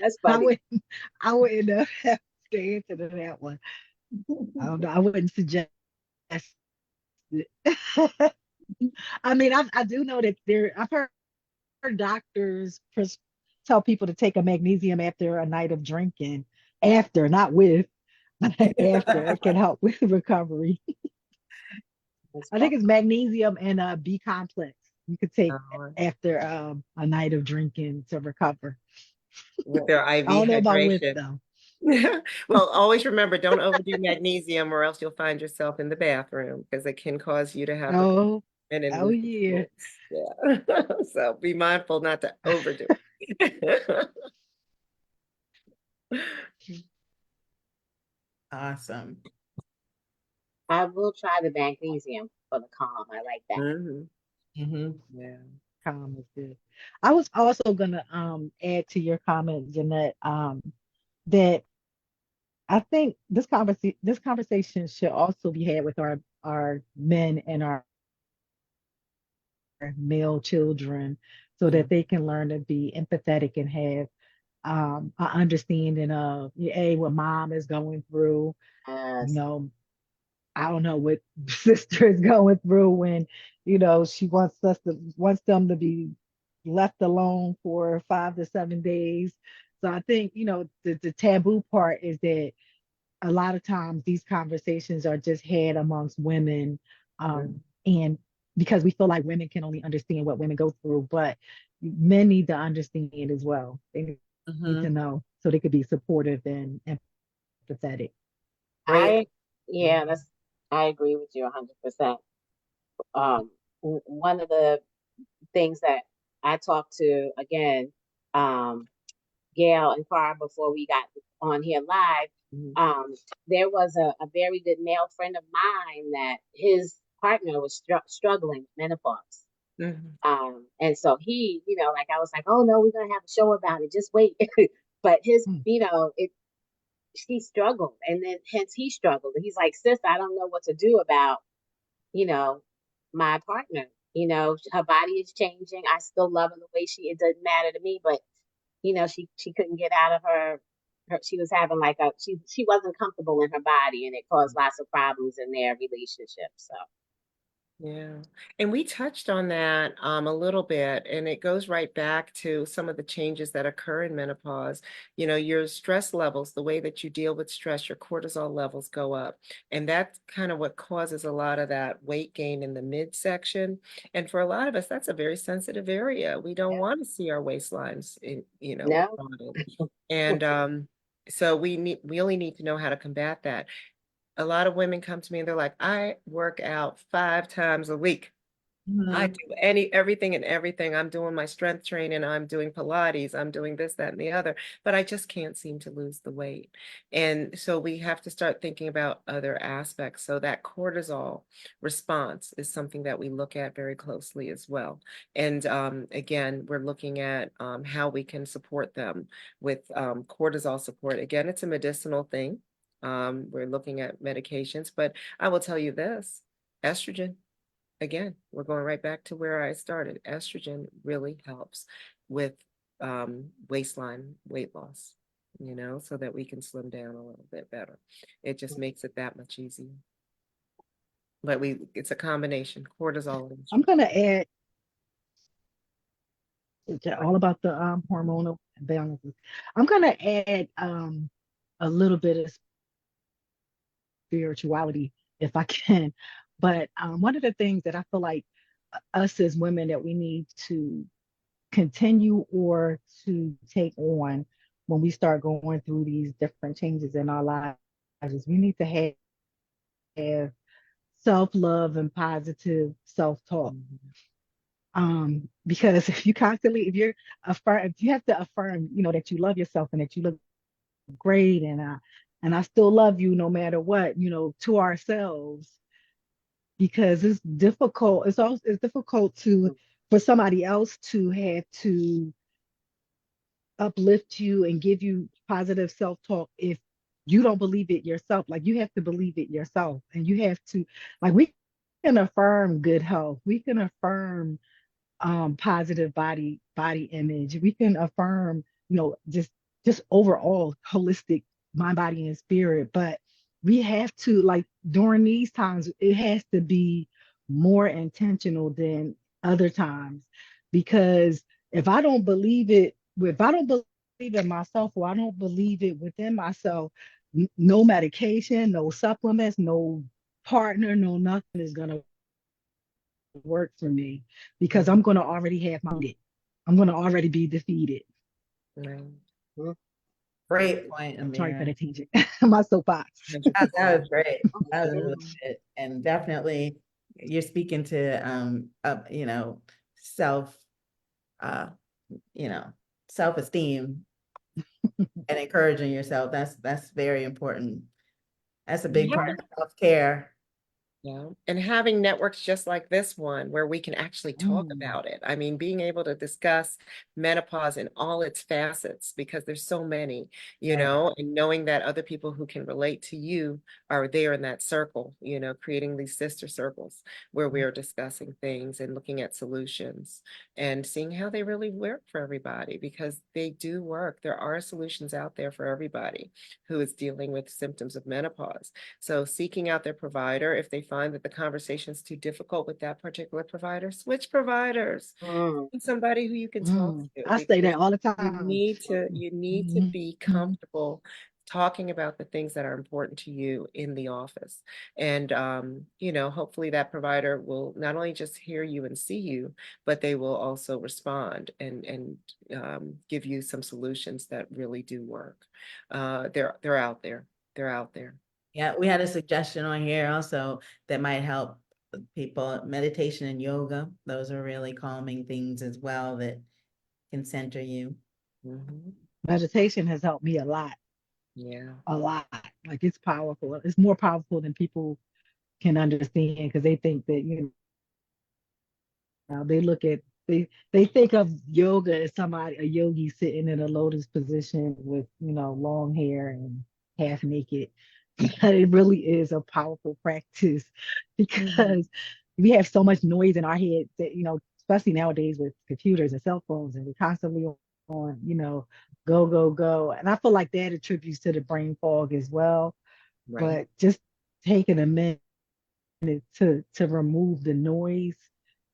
That's I funny. would I wouldn't have to answer to that one. I don't know. I wouldn't suggest it. I mean, I do know that I've heard doctors tell people to take a magnesium after a night of drinking, after, not with, but after. It can help with recovery. That's I funny. think it's magnesium and a B complex you could take Uh, after a night of drinking to recover. with their I IV don't know about with hydration. though. Well, always remember, don't overdo magnesium or else you'll find yourself in the bathroom because it can cause you to have Oh, and then oh lose yeah. control. Yeah. So be mindful not to overdo it. Awesome. I will try the magnesium for the calm. I like that. Mhm. Mhm. Yeah. Calm is good. I was also gonna add to your comment, Jeanette, that I think this conversation should also be had with our men and our male children so that Mhm. they can learn to be empathetic and have an understanding of what mom is going through. You Yes. know, I don't know what sister is going through when, she wants them to be left alone for 5 to 7 days. So I think, the taboo part is that a lot of times these conversations are just had amongst women, and because we feel like women can only understand what women go through, but men need to understand it as well. They need to Mhm. know so they could be supportive and empathetic. Great. Yeah, I agree with you 100%. One of the things that I talked to again, um, Gail and Cara before we got on here live, Mhm. there was a very good male friend of mine that his partner was struggling with menopause. Mhm. And so he, like I was like, oh no, we're gonna have a show about it. Just wait. But his, Mm. she struggled, and then hence he struggled. And he's like, sis, I don't know what to do about, you know, my partner. Her body is changing. I still love her the way it doesn't matter to me, but she couldn't get out of her she was having like she wasn't comfortable in her body, and it caused lots of problems in their relationship. So Yeah. And we touched on that a little bit, and it goes right back to some of the changes that occur in menopause. Your stress levels, the way that you deal with stress, your cortisol levels go up. And that's kind of what causes a lot of that weight gain in the midsection. And for a lot of us, that's a very sensitive area. We don't yeah, want to see our waistlines no, spotted. And so we only need to know how to combat that. A lot of women come to me and they're like, I work out 5 times a week. I Mhm. do everything and everything. I'm doing my strength training, I'm doing Pilates, I'm doing this, that, and the other, but I just can't seem to lose the weight. And so we have to start thinking about other aspects. So that cortisol response is something that we look at very closely as well. And again, we're looking at how we can support them with cortisol support. Again, it's a medicinal thing. We're looking at medications, but I will tell you this, estrogen. Again, we're going right back to where I started. Estrogen really helps with waistline weight loss, so that we can slim down a little bit better. It just makes it that much easier. But it's a combination, cortisol and I'm estrogen. gonna add all about the hormonal imbalances. I'm gonna add a little bit of spirituality if I can. But one of the things that I feel like us as women that we need to continue or to take on when we start going through these different changes in our lives is we need to have self-love and positive self-talk. Mhm. Because if you have to affirm, that you love yourself and that you look great, and I still love you no matter what, to ourselves, because it's difficult. It's difficult for somebody else to have to uplift you and give you positive self-talk if you don't believe it yourself. Like, you have to believe it yourself, and you have to, like, we can affirm good health. We can affirm positive body image. We can affirm, just overall holistic mind, body, and spirit. But we have to, like, during these times, it has to be more intentional than other times, because if I don't believe in myself, or I don't believe it within myself, no medication, no supplements, no partner, no nothing is gonna work for me, because I'm going to already have I'm going to already be defeated. Right. mhm. Great point, I'm sorry for Amira. the tangent. My soapbox. That was great. That was really Mhm. good. And definitely you're speaking to self uh you know, self-esteem and encouraging yourself. That's very important. That's a big part of self-care. Yeah. And having networks just like this one where we can actually talk Mm, about it. I mean, being able to discuss menopause in all its facets, because there's so many, Right. and knowing that other people who can relate to you are there in that circle, creating these sister circles where we are discussing things and looking at solutions and seeing how they really work for everybody, because they do work. There are solutions out there for everybody who is dealing with symptoms of menopause. So seeking out their provider, if they find that the conversation is too difficult with that particular provider, switch providers. Mm. Find somebody who you can talk to, I say because that all the you time. need to Mm, be mm, comfortable talking about the things that are important to you in the office. And, hopefully that provider will not only just hear you and see you, but they will also respond and give you some solutions that really do work. They're out there. They're out there. Yeah, we had a suggestion on here also that might help people, meditation and yoga. Those are really calming things as well that can center you. Mhm. Meditation has helped me a lot, Yeah. a lot. Like it's powerful. It's more powerful than people can understand because they think that, they look at they think of yoga as somebody, a yogi sitting in a lotus position with, long hair and half naked. But it really is a powerful practice Mhm. because we have so much noise in our head that, especially nowadays with computers and cell phones, and we're constantly on, go, go, go. And I feel like that attributes to the brain fog as well. Right. But just taking a minute to remove the noise,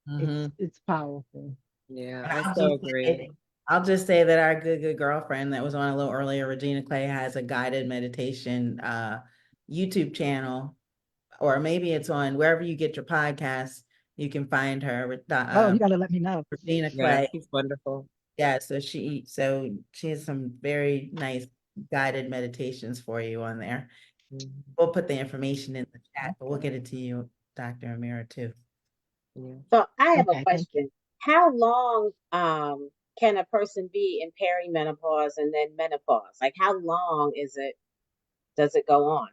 Mhm. it's powerful. Yeah, And I so agree. I'll just say that our good girlfriend that was on a little earlier, Regina Clay, has a guided meditation YouTube channel, or maybe it's on wherever you get your podcasts. You can find her with Oh, you gotta let me know. Regina Yeah, Clay. she's wonderful. Yeah, so she has some very nice guided meditations for you on there. Mhm. We'll put the information in the chat, but we'll get it to you, Dr. Amira, too. Yeah. So I have a Okay, thank you. question. How long can a person be in perimenopause and then menopause? Like how long does it go on?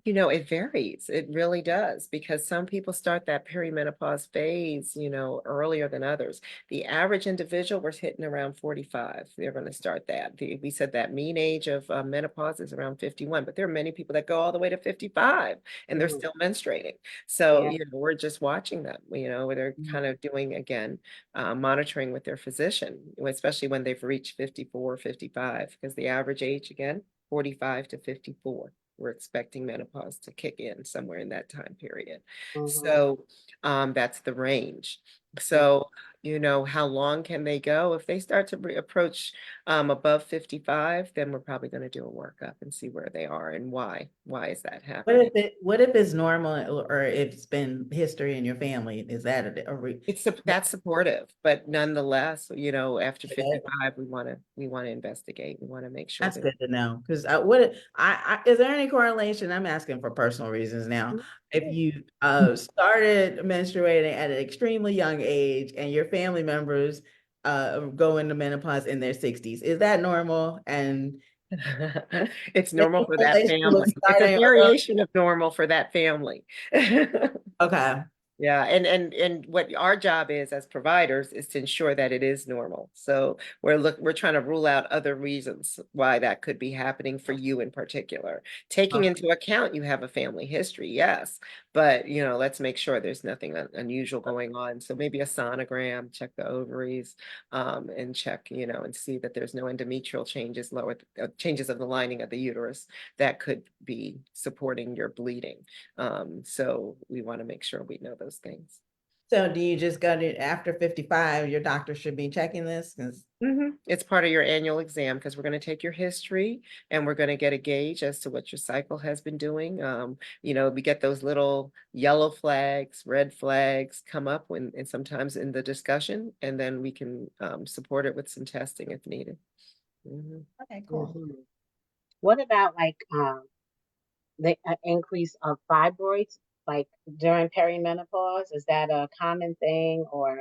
It varies. It really does because some people start that perimenopause phase, earlier than others. The average individual was hitting around 45. They're going to start that. We said that mean age of menopause is around 51, but there are many people that go all the way to 55 and they're Mhm. still menstruating. So, Yeah. we're just watching them, where they're Mhm. kind of doing, again, monitoring with their physician, especially when they've reached 54, 55, because the average age, again, 45 to 54. We're expecting menopause to kick in somewhere in that time period. Mhm. So that's the range. Mhm. So, how long can they go? If they start to approach above 55, then we're probably going to do a workup and see where they are and why. Why is that happening? What if it's normal or if it's been history in your family? Is that That's supportive, but nonetheless, after 55, we want to investigate. We want to make sure that's that. good to know? Because is there any correlation? I'm asking for personal reasons now. If you started menstruating at an extremely young age and your family members go into menopause in their 60s, is that normal? And It's any normal for that correlation with family. It's a starting early? variation of normal for that family. Okay. Yeah, and what our job is as providers is to ensure that it is normal. So we're trying to rule out other reasons why that could be happening for you in particular. Taking into account you have a family history, yes, but let's make sure there's nothing unusual going on. So maybe a sonogram, check the ovaries, and check, and see that there's no endometrial changes, changes of the lining of the uterus that could be supporting your bleeding. So we want to make sure we know those things. So do you just go to after 55, your doctor should be checking this? Because It's part of your annual exam because we're going to take your history and we're going to get a gauge as to what your cycle has been doing. We get those little yellow flags, red flags come up and sometimes in the discussion, and then we can support it with some testing if needed. Mhm. okay, cool. Mhm. What about like the increase of fibroids like during perimenopause? Is that a common thing or?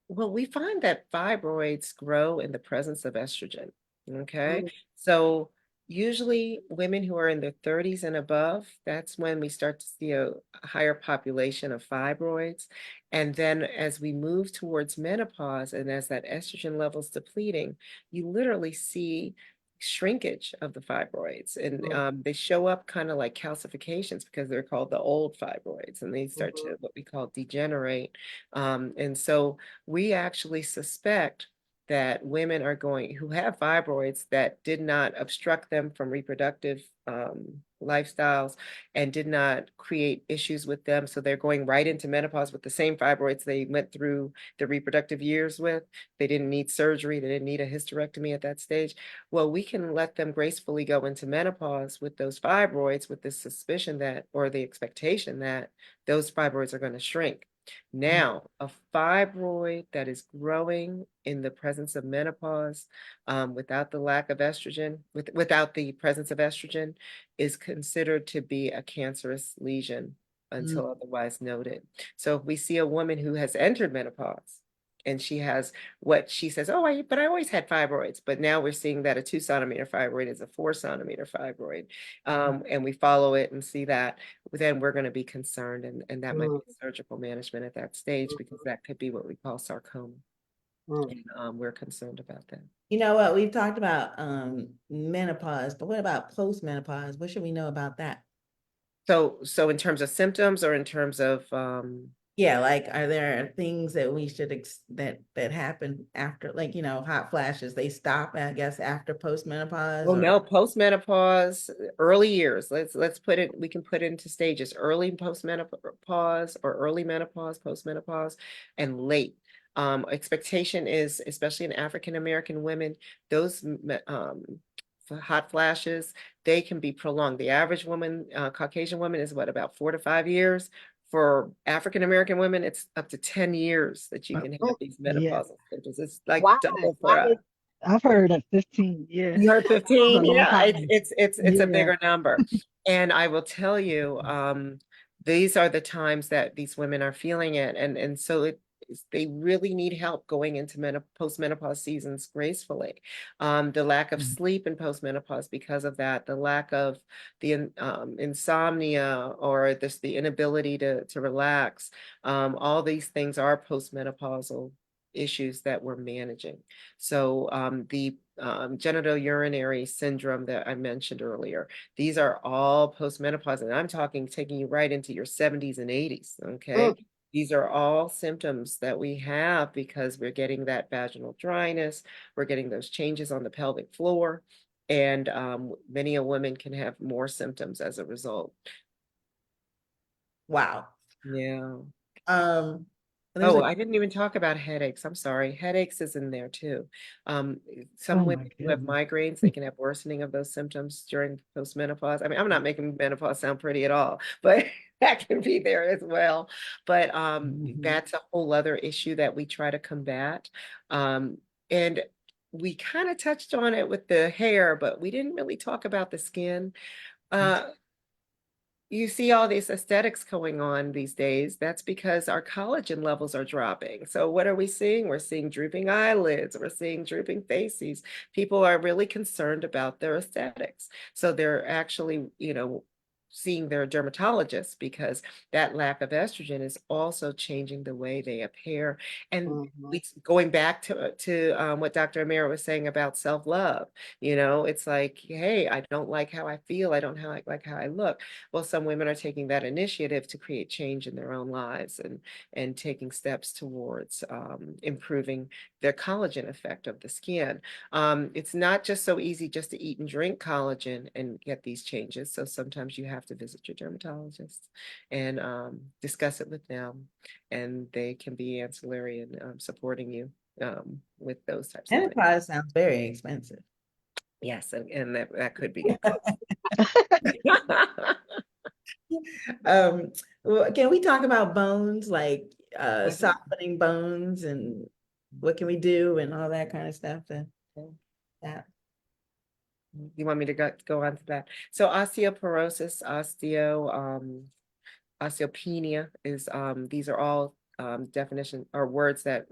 Well, we find that fibroids grow in the presence of estrogen. Okay. Mm. So usually women who are in their 30s and above, that's when we start to see a higher population of fibroids. And then as we move towards menopause and as that estrogen level's depleting, you literally see shrinkage of the fibroids and Mm. they show up kind of like calcifications because they're called the old fibroids and they start Mhm. to what we call degenerate. And so we actually suspect that women are who have fibroids that did not obstruct them from reproductive lifestyles and did not create issues with them. So they're going right into menopause with the same fibroids they went through the reproductive years with. They didn't need surgery. They didn't need a hysterectomy at that stage. Well, we can let them gracefully go into menopause with those fibroids with the suspicion that, or the expectation that those fibroids are going to shrink. Now, a fibroid that is growing in the presence of menopause, without the lack of estrogen, without the presence of estrogen, is considered to be a cancerous lesion until otherwise noted. So if we see a woman who has entered menopause and she has what she says, oh, but I always had fibroids, but now we're seeing that a 2 centimeter fibroid is a 4 centimeter fibroid, and we follow it and see that, then we're going to be concerned, and that might be surgical management at that stage, because that could be what we call sarcoma. And we're concerned about that. You know what, we've talked about menopause, but what about postmenopause? What should we know about that? So in terms of symptoms, or in terms of Yeah, like, are there things that we should that happen after, like, hot flashes, they stop, I guess, after postmenopause? well, no, postmenopause, early years. Let's put it, we can put it into stages: early postmenopause, or early menopause, postmenopause, and late. Expectation is, especially in African American women, those hot flashes, they can be prolonged. The average woman, Caucasian woman, is what, about 4 to 5 years. For African American women, it's up to 10 years that you can have these menopausal symptoms. It's like Why? double for Why us. is I've heard of 15. Yeah. You heard That's 15? a long Yeah, time. it's Yeah. a bigger number. And I will tell you, these are the times that these women are feeling it. And so they really need help going into postmenopause seasons gracefully. The lack of sleep in postmenopause because of that, the lack of the insomnia, or the inability to relax, all these things are postmenopausal issues that we're managing. So the genital urinary syndrome that I mentioned earlier, these are all postmenopause, and I'm talking taking you right into your 70s and 80s. Okay. These are all symptoms that we have because we're getting that vaginal dryness, we're getting those changes on the pelvic floor, and many a women can have more symptoms as a result. Wow. Yeah. There's I didn't even talk about headaches. I'm sorry. Headaches is in there too. Some Oh my women who have goodness. migraines, they can have worsening of those symptoms during postmenopause. I mean, I'm not making menopause sound pretty at all, but that can be there as well. But that's a whole other issue that we try to combat. And we kind of touched on it with the hair, but we didn't really talk about the skin. You see all these aesthetics going on these days. That's because our collagen levels are dropping. So what are we seeing? We're seeing drooping eyelids. We're seeing drooping faces. People are really concerned about their aesthetics. So they're actually, seeing their dermatologist, because that lack of estrogen is also changing the way they appear. And going back to what Dr. Amira was saying about self-love, it's like, hey, I don't like how I feel. I don't like how I look. Well, some women are taking that initiative to create change in their own lives, and taking steps towards improving their collagen effect of the skin. It's not just so easy just to eat and drink collagen and get these changes. So sometimes you have to visit your dermatologist and discuss it with them, and they can be ancillary in supporting you with those types of things. menopause sounds very expensive. Yes, and that could be close. Can we talk about bones, like softening bones, and what can we do and all that kind of stuff? That. You want me to go on to that? So osteoporosis, osteopenia is, these are all definition or words that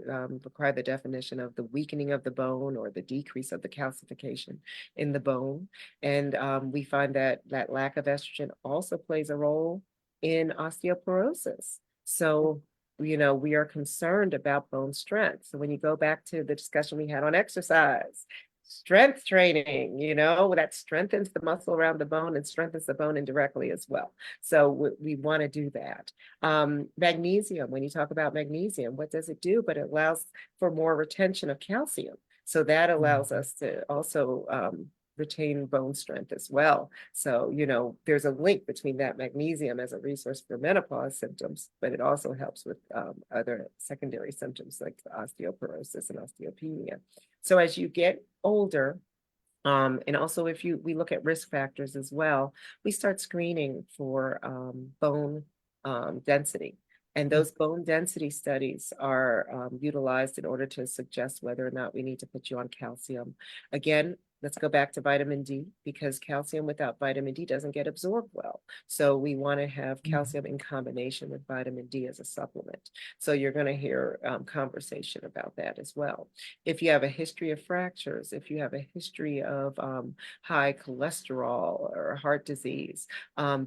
require the definition of the weakening of the bone, or the decrease of the calcification in the bone. And we find that lack of estrogen also plays a role in osteoporosis. So, we are concerned about bone strength. So when you go back to the discussion we had on exercise, strength training, that strengthens the muscle around the bone and strengthens the bone indirectly as well. So we want to do that. Magnesium, when you talk about magnesium, what does it do? But it allows for more retention of calcium. So that allows us to also retain bone strength as well. So, there's a link between that magnesium as a resource for menopause symptoms, but it also helps with other secondary symptoms like osteoporosis and osteopenia. So as you get older, and also if we look at risk factors as well, we start screening for bone density. And those bone density studies are utilized in order to suggest whether or not we need to put you on calcium. Again, let's go back to vitamin D, because calcium without vitamin D doesn't get absorbed well. So we want to have calcium in combination with vitamin D as a supplement. So you're going to hear conversation about that as well. If you have a history of fractures, if you have a history of high cholesterol or heart disease,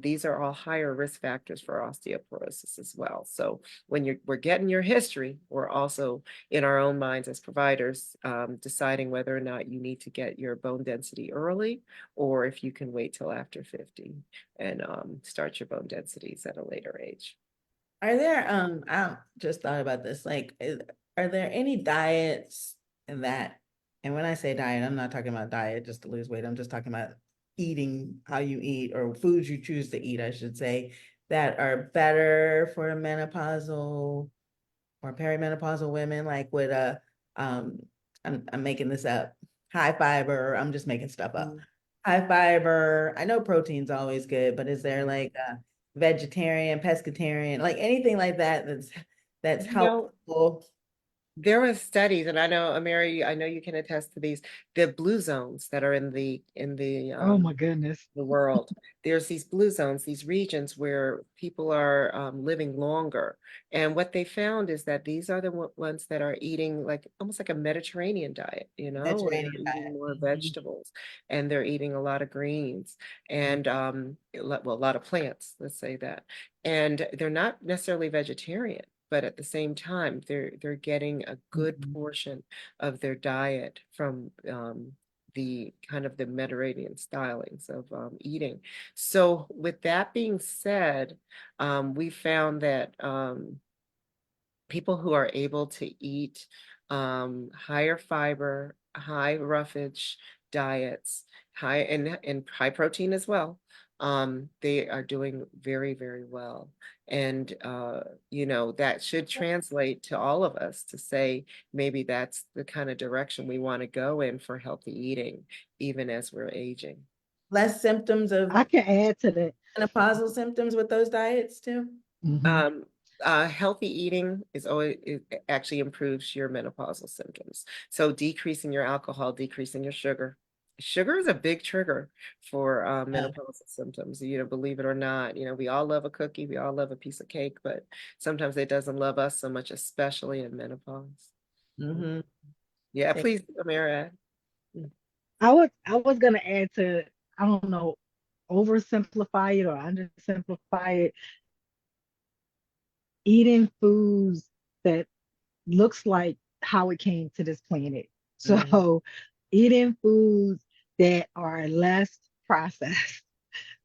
these are all higher risk factors for osteoporosis as well. So when we're getting your history, we're also in our own minds as providers deciding whether or not you need to get your bone density early, or if you can wait till after 50 and start your bone densities at a later age. Are there, I just thought about this, like, are there any diets that, and when I say diet, I'm not talking about diet just to lose weight, I'm just talking about eating, how you eat, or foods you choose to eat, I should say, that are better for a menopausal or perimenopausal women, like with I'm making this up, high fiber, I'm just making stuff up. High fiber, I know protein's always good, but is there like a vegetarian, pescatarian, like anything like that that's helpful? There are studies, and I know, Mary, I know you can attest to these, the blue zones that are in the Oh my goodness. the world. There's these blue zones, these regions where people are living longer. And what they found is that these are the ones that are eating like almost like a Mediterranean diet, where they're Mediterranean eating diet. more Mhm. vegetables and they're eating a lot of greens and a lot of plants, let's say that. And they're not necessarily vegetarian, but at the same time, they're getting a good Mhm. portion of their diet from the kind of the Mediterranean stylings of eating. So with that being said, we found that people who are able to eat higher fiber, high roughage diets, high and high protein as well, they are doing very, very well. And that should translate to all of us to say maybe that's the kind of direction we want to go in for healthy eating, even as we're aging. Less symptoms of I can add to that. menopausal symptoms with those diets too? Mhm. Healthy eating it actually improves your menopausal symptoms. So decreasing your alcohol, decreasing your sugar. Sugar is a big trigger for menopausal symptoms. Believe it or not, we all love a cookie, we all love a piece of cake, but sometimes it doesn't love us so much, especially in menopause. Mm-hmm. Yeah, please, Amira. I was gonna add to, I don't know, oversimplify it or undersimplify it. Eating foods that looks like how it came to this planet. Mhm. So eating foods that are less processed.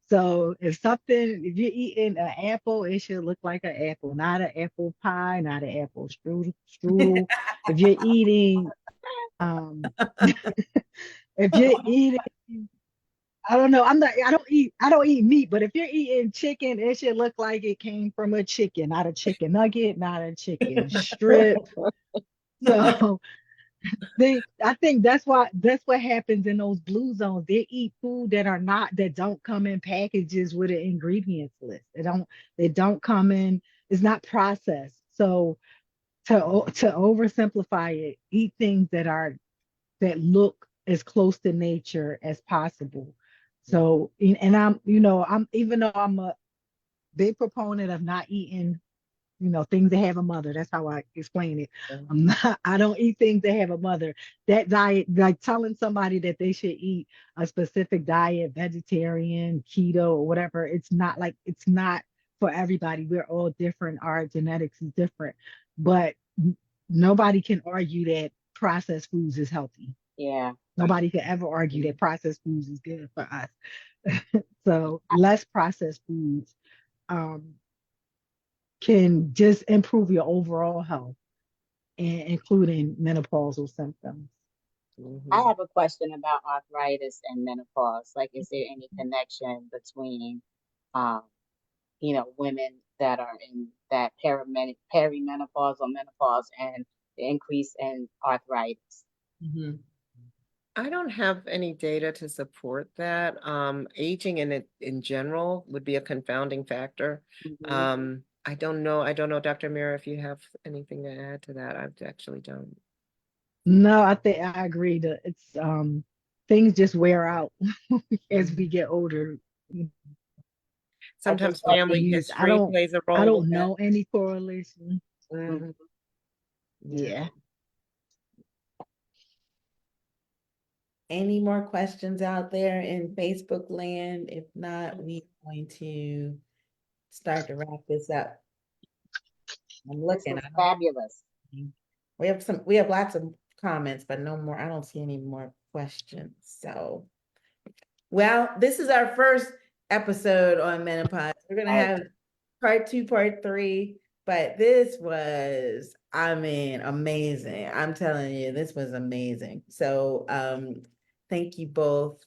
So if you're eating an apple, it should look like an apple, not an apple pie, not an apple strudel. If you're eating, um, if you're eating, I don't know, I don't eat meat, but if you're eating chicken, it should look like it came from a chicken, not a chicken nugget, not a chicken strip. So I think that's what happens in those blue zones. They eat food that don't come in packages with an ingredients list. They don't come in, it's not processed. So to oversimplify it, eat things that look as close to nature as possible. So and I'm even though I'm a big proponent of not eating things that have a mother. That's how I explain it. I don't eat things that have a mother. That diet, like telling somebody that they should eat a specific diet, vegetarian, keto, or whatever, it's not for everybody. We're all different. Our genetics is different. But nobody can argue that processed foods is healthy. Yeah. Nobody can ever argue that processed foods is good for us. So less processed foods. Um, can just improve your overall health, including menopausal symptoms. I have a question about arthritis and menopause. Like, is there any connection between, um, women that are in that perimenopause or menopause and the increase in arthritis? Mhm. I don't have any data to support that. Aging in general would be a confounding factor. Mhm. I don't know, Dr. Mira, if you have anything to add to that. I actually don't. No, I think I agree that it's things just wear out as we get older. I Sometimes just saw family Age. history plays a I role with don't that. know any correlation. Mhm. Mhm. Yeah. Yeah. Any more questions out there in Facebook land? If not, we're going to start to wrap this up. I'm This looking. was I don't fabulous. we have lots of comments, but no more. I don't see any more questions. So, well, this is our first episode on menopause. We're gonna Right. have part 2, part 3, but this was, I mean, amazing. I'm telling you, this was amazing. So, thank you both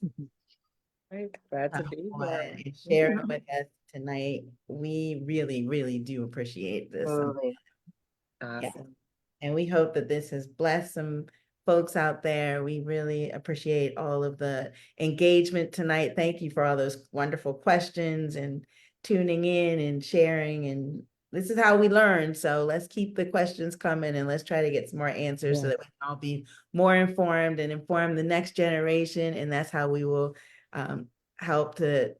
Right. Glad to be on here. and sharing with us tonight. We really, really do appreciate this. Absolutely. Yeah. Awesome. And we hope that this has blessed some folks out there. We really appreciate all of the engagement tonight. Thank you for all those wonderful questions and tuning in and sharing. And this is how we learn. So let's keep the questions coming and let's try to get some more answers so Yeah. that we can all be more informed and inform the next generation. And that's how we will help to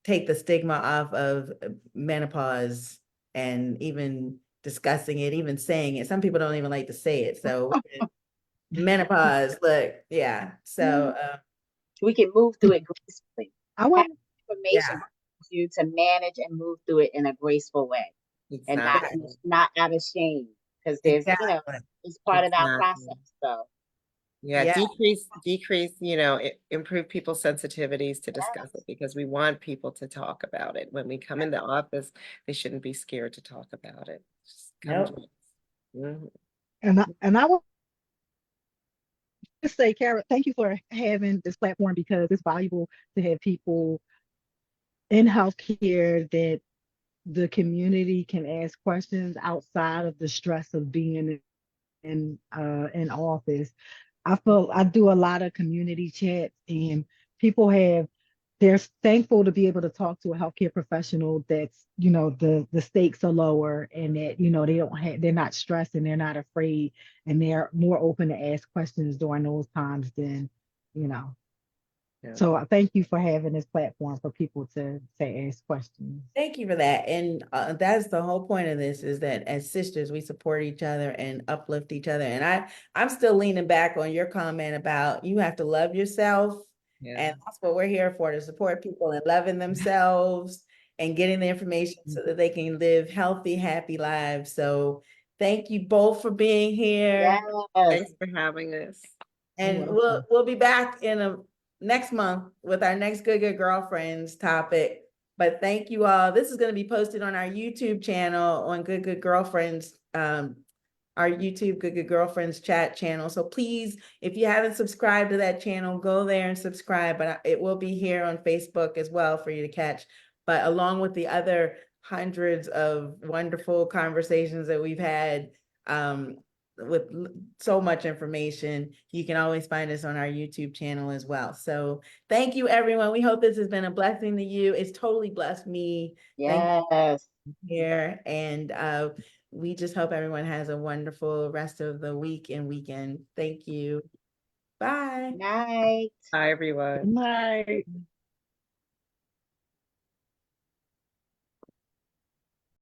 take the stigma off of menopause and even discussing it, even saying it. Some people don't even like to say it. So menopause, look, yeah. So We can move through it gracefully. I Have want information yeah, for you to manage and move through it in a graceful way and Exactly. not out of shame because exactly. it's part of our Exactly. process. So Yeah, Yeah, decrease, improve people's sensitivities to discuss it yes, because we want people to talk about it. When we come in the office, they shouldn't be scared to talk about it. Just come to nope. us. Mhm. and I want to say, Kara, thank you for having this platform because it's valuable to have people in healthcare that the community can ask questions outside of the stress of being in office. I feel I do a lot of community chats and people have they're thankful to be able to talk to a healthcare professional that's, the stakes are lower and that, they're not stressed and they're not afraid and they're more open to ask questions during those times than, you know. Yeah. So I thank you for having this platform for people to ask questions. Thank you for that. And that's the whole point of this is that as sisters, we support each other and uplift each other. And I'm still leaning back on your comment about you have to love yourself. Yeah. And that's what we're here for, to support people in loving themselves and getting the information so that they can live healthy, happy lives. So thank you both for being here. yes, Thanks for having us. You're And we'll welcome. we'll be back in next month with our next Good Girlfriends topic. But thank you all. This is going to be posted on our YouTube channel on Good Girlfriends, our YouTube Good Girlfriends chat channel. So please, if you haven't subscribed to that channel, go there and subscribe. But it will be here on Facebook as well for you to catch. But along with the other hundreds of wonderful conversations that we've had, with so much information, you can always find us on our YouTube channel as well. So thank you, everyone. We hope this has been a blessing to you. It's totally blessed me. Thank yes. you here. And we just hope everyone has a wonderful rest of the week and weekend. Thank you. Bye. Night. Bye, everyone. Good night.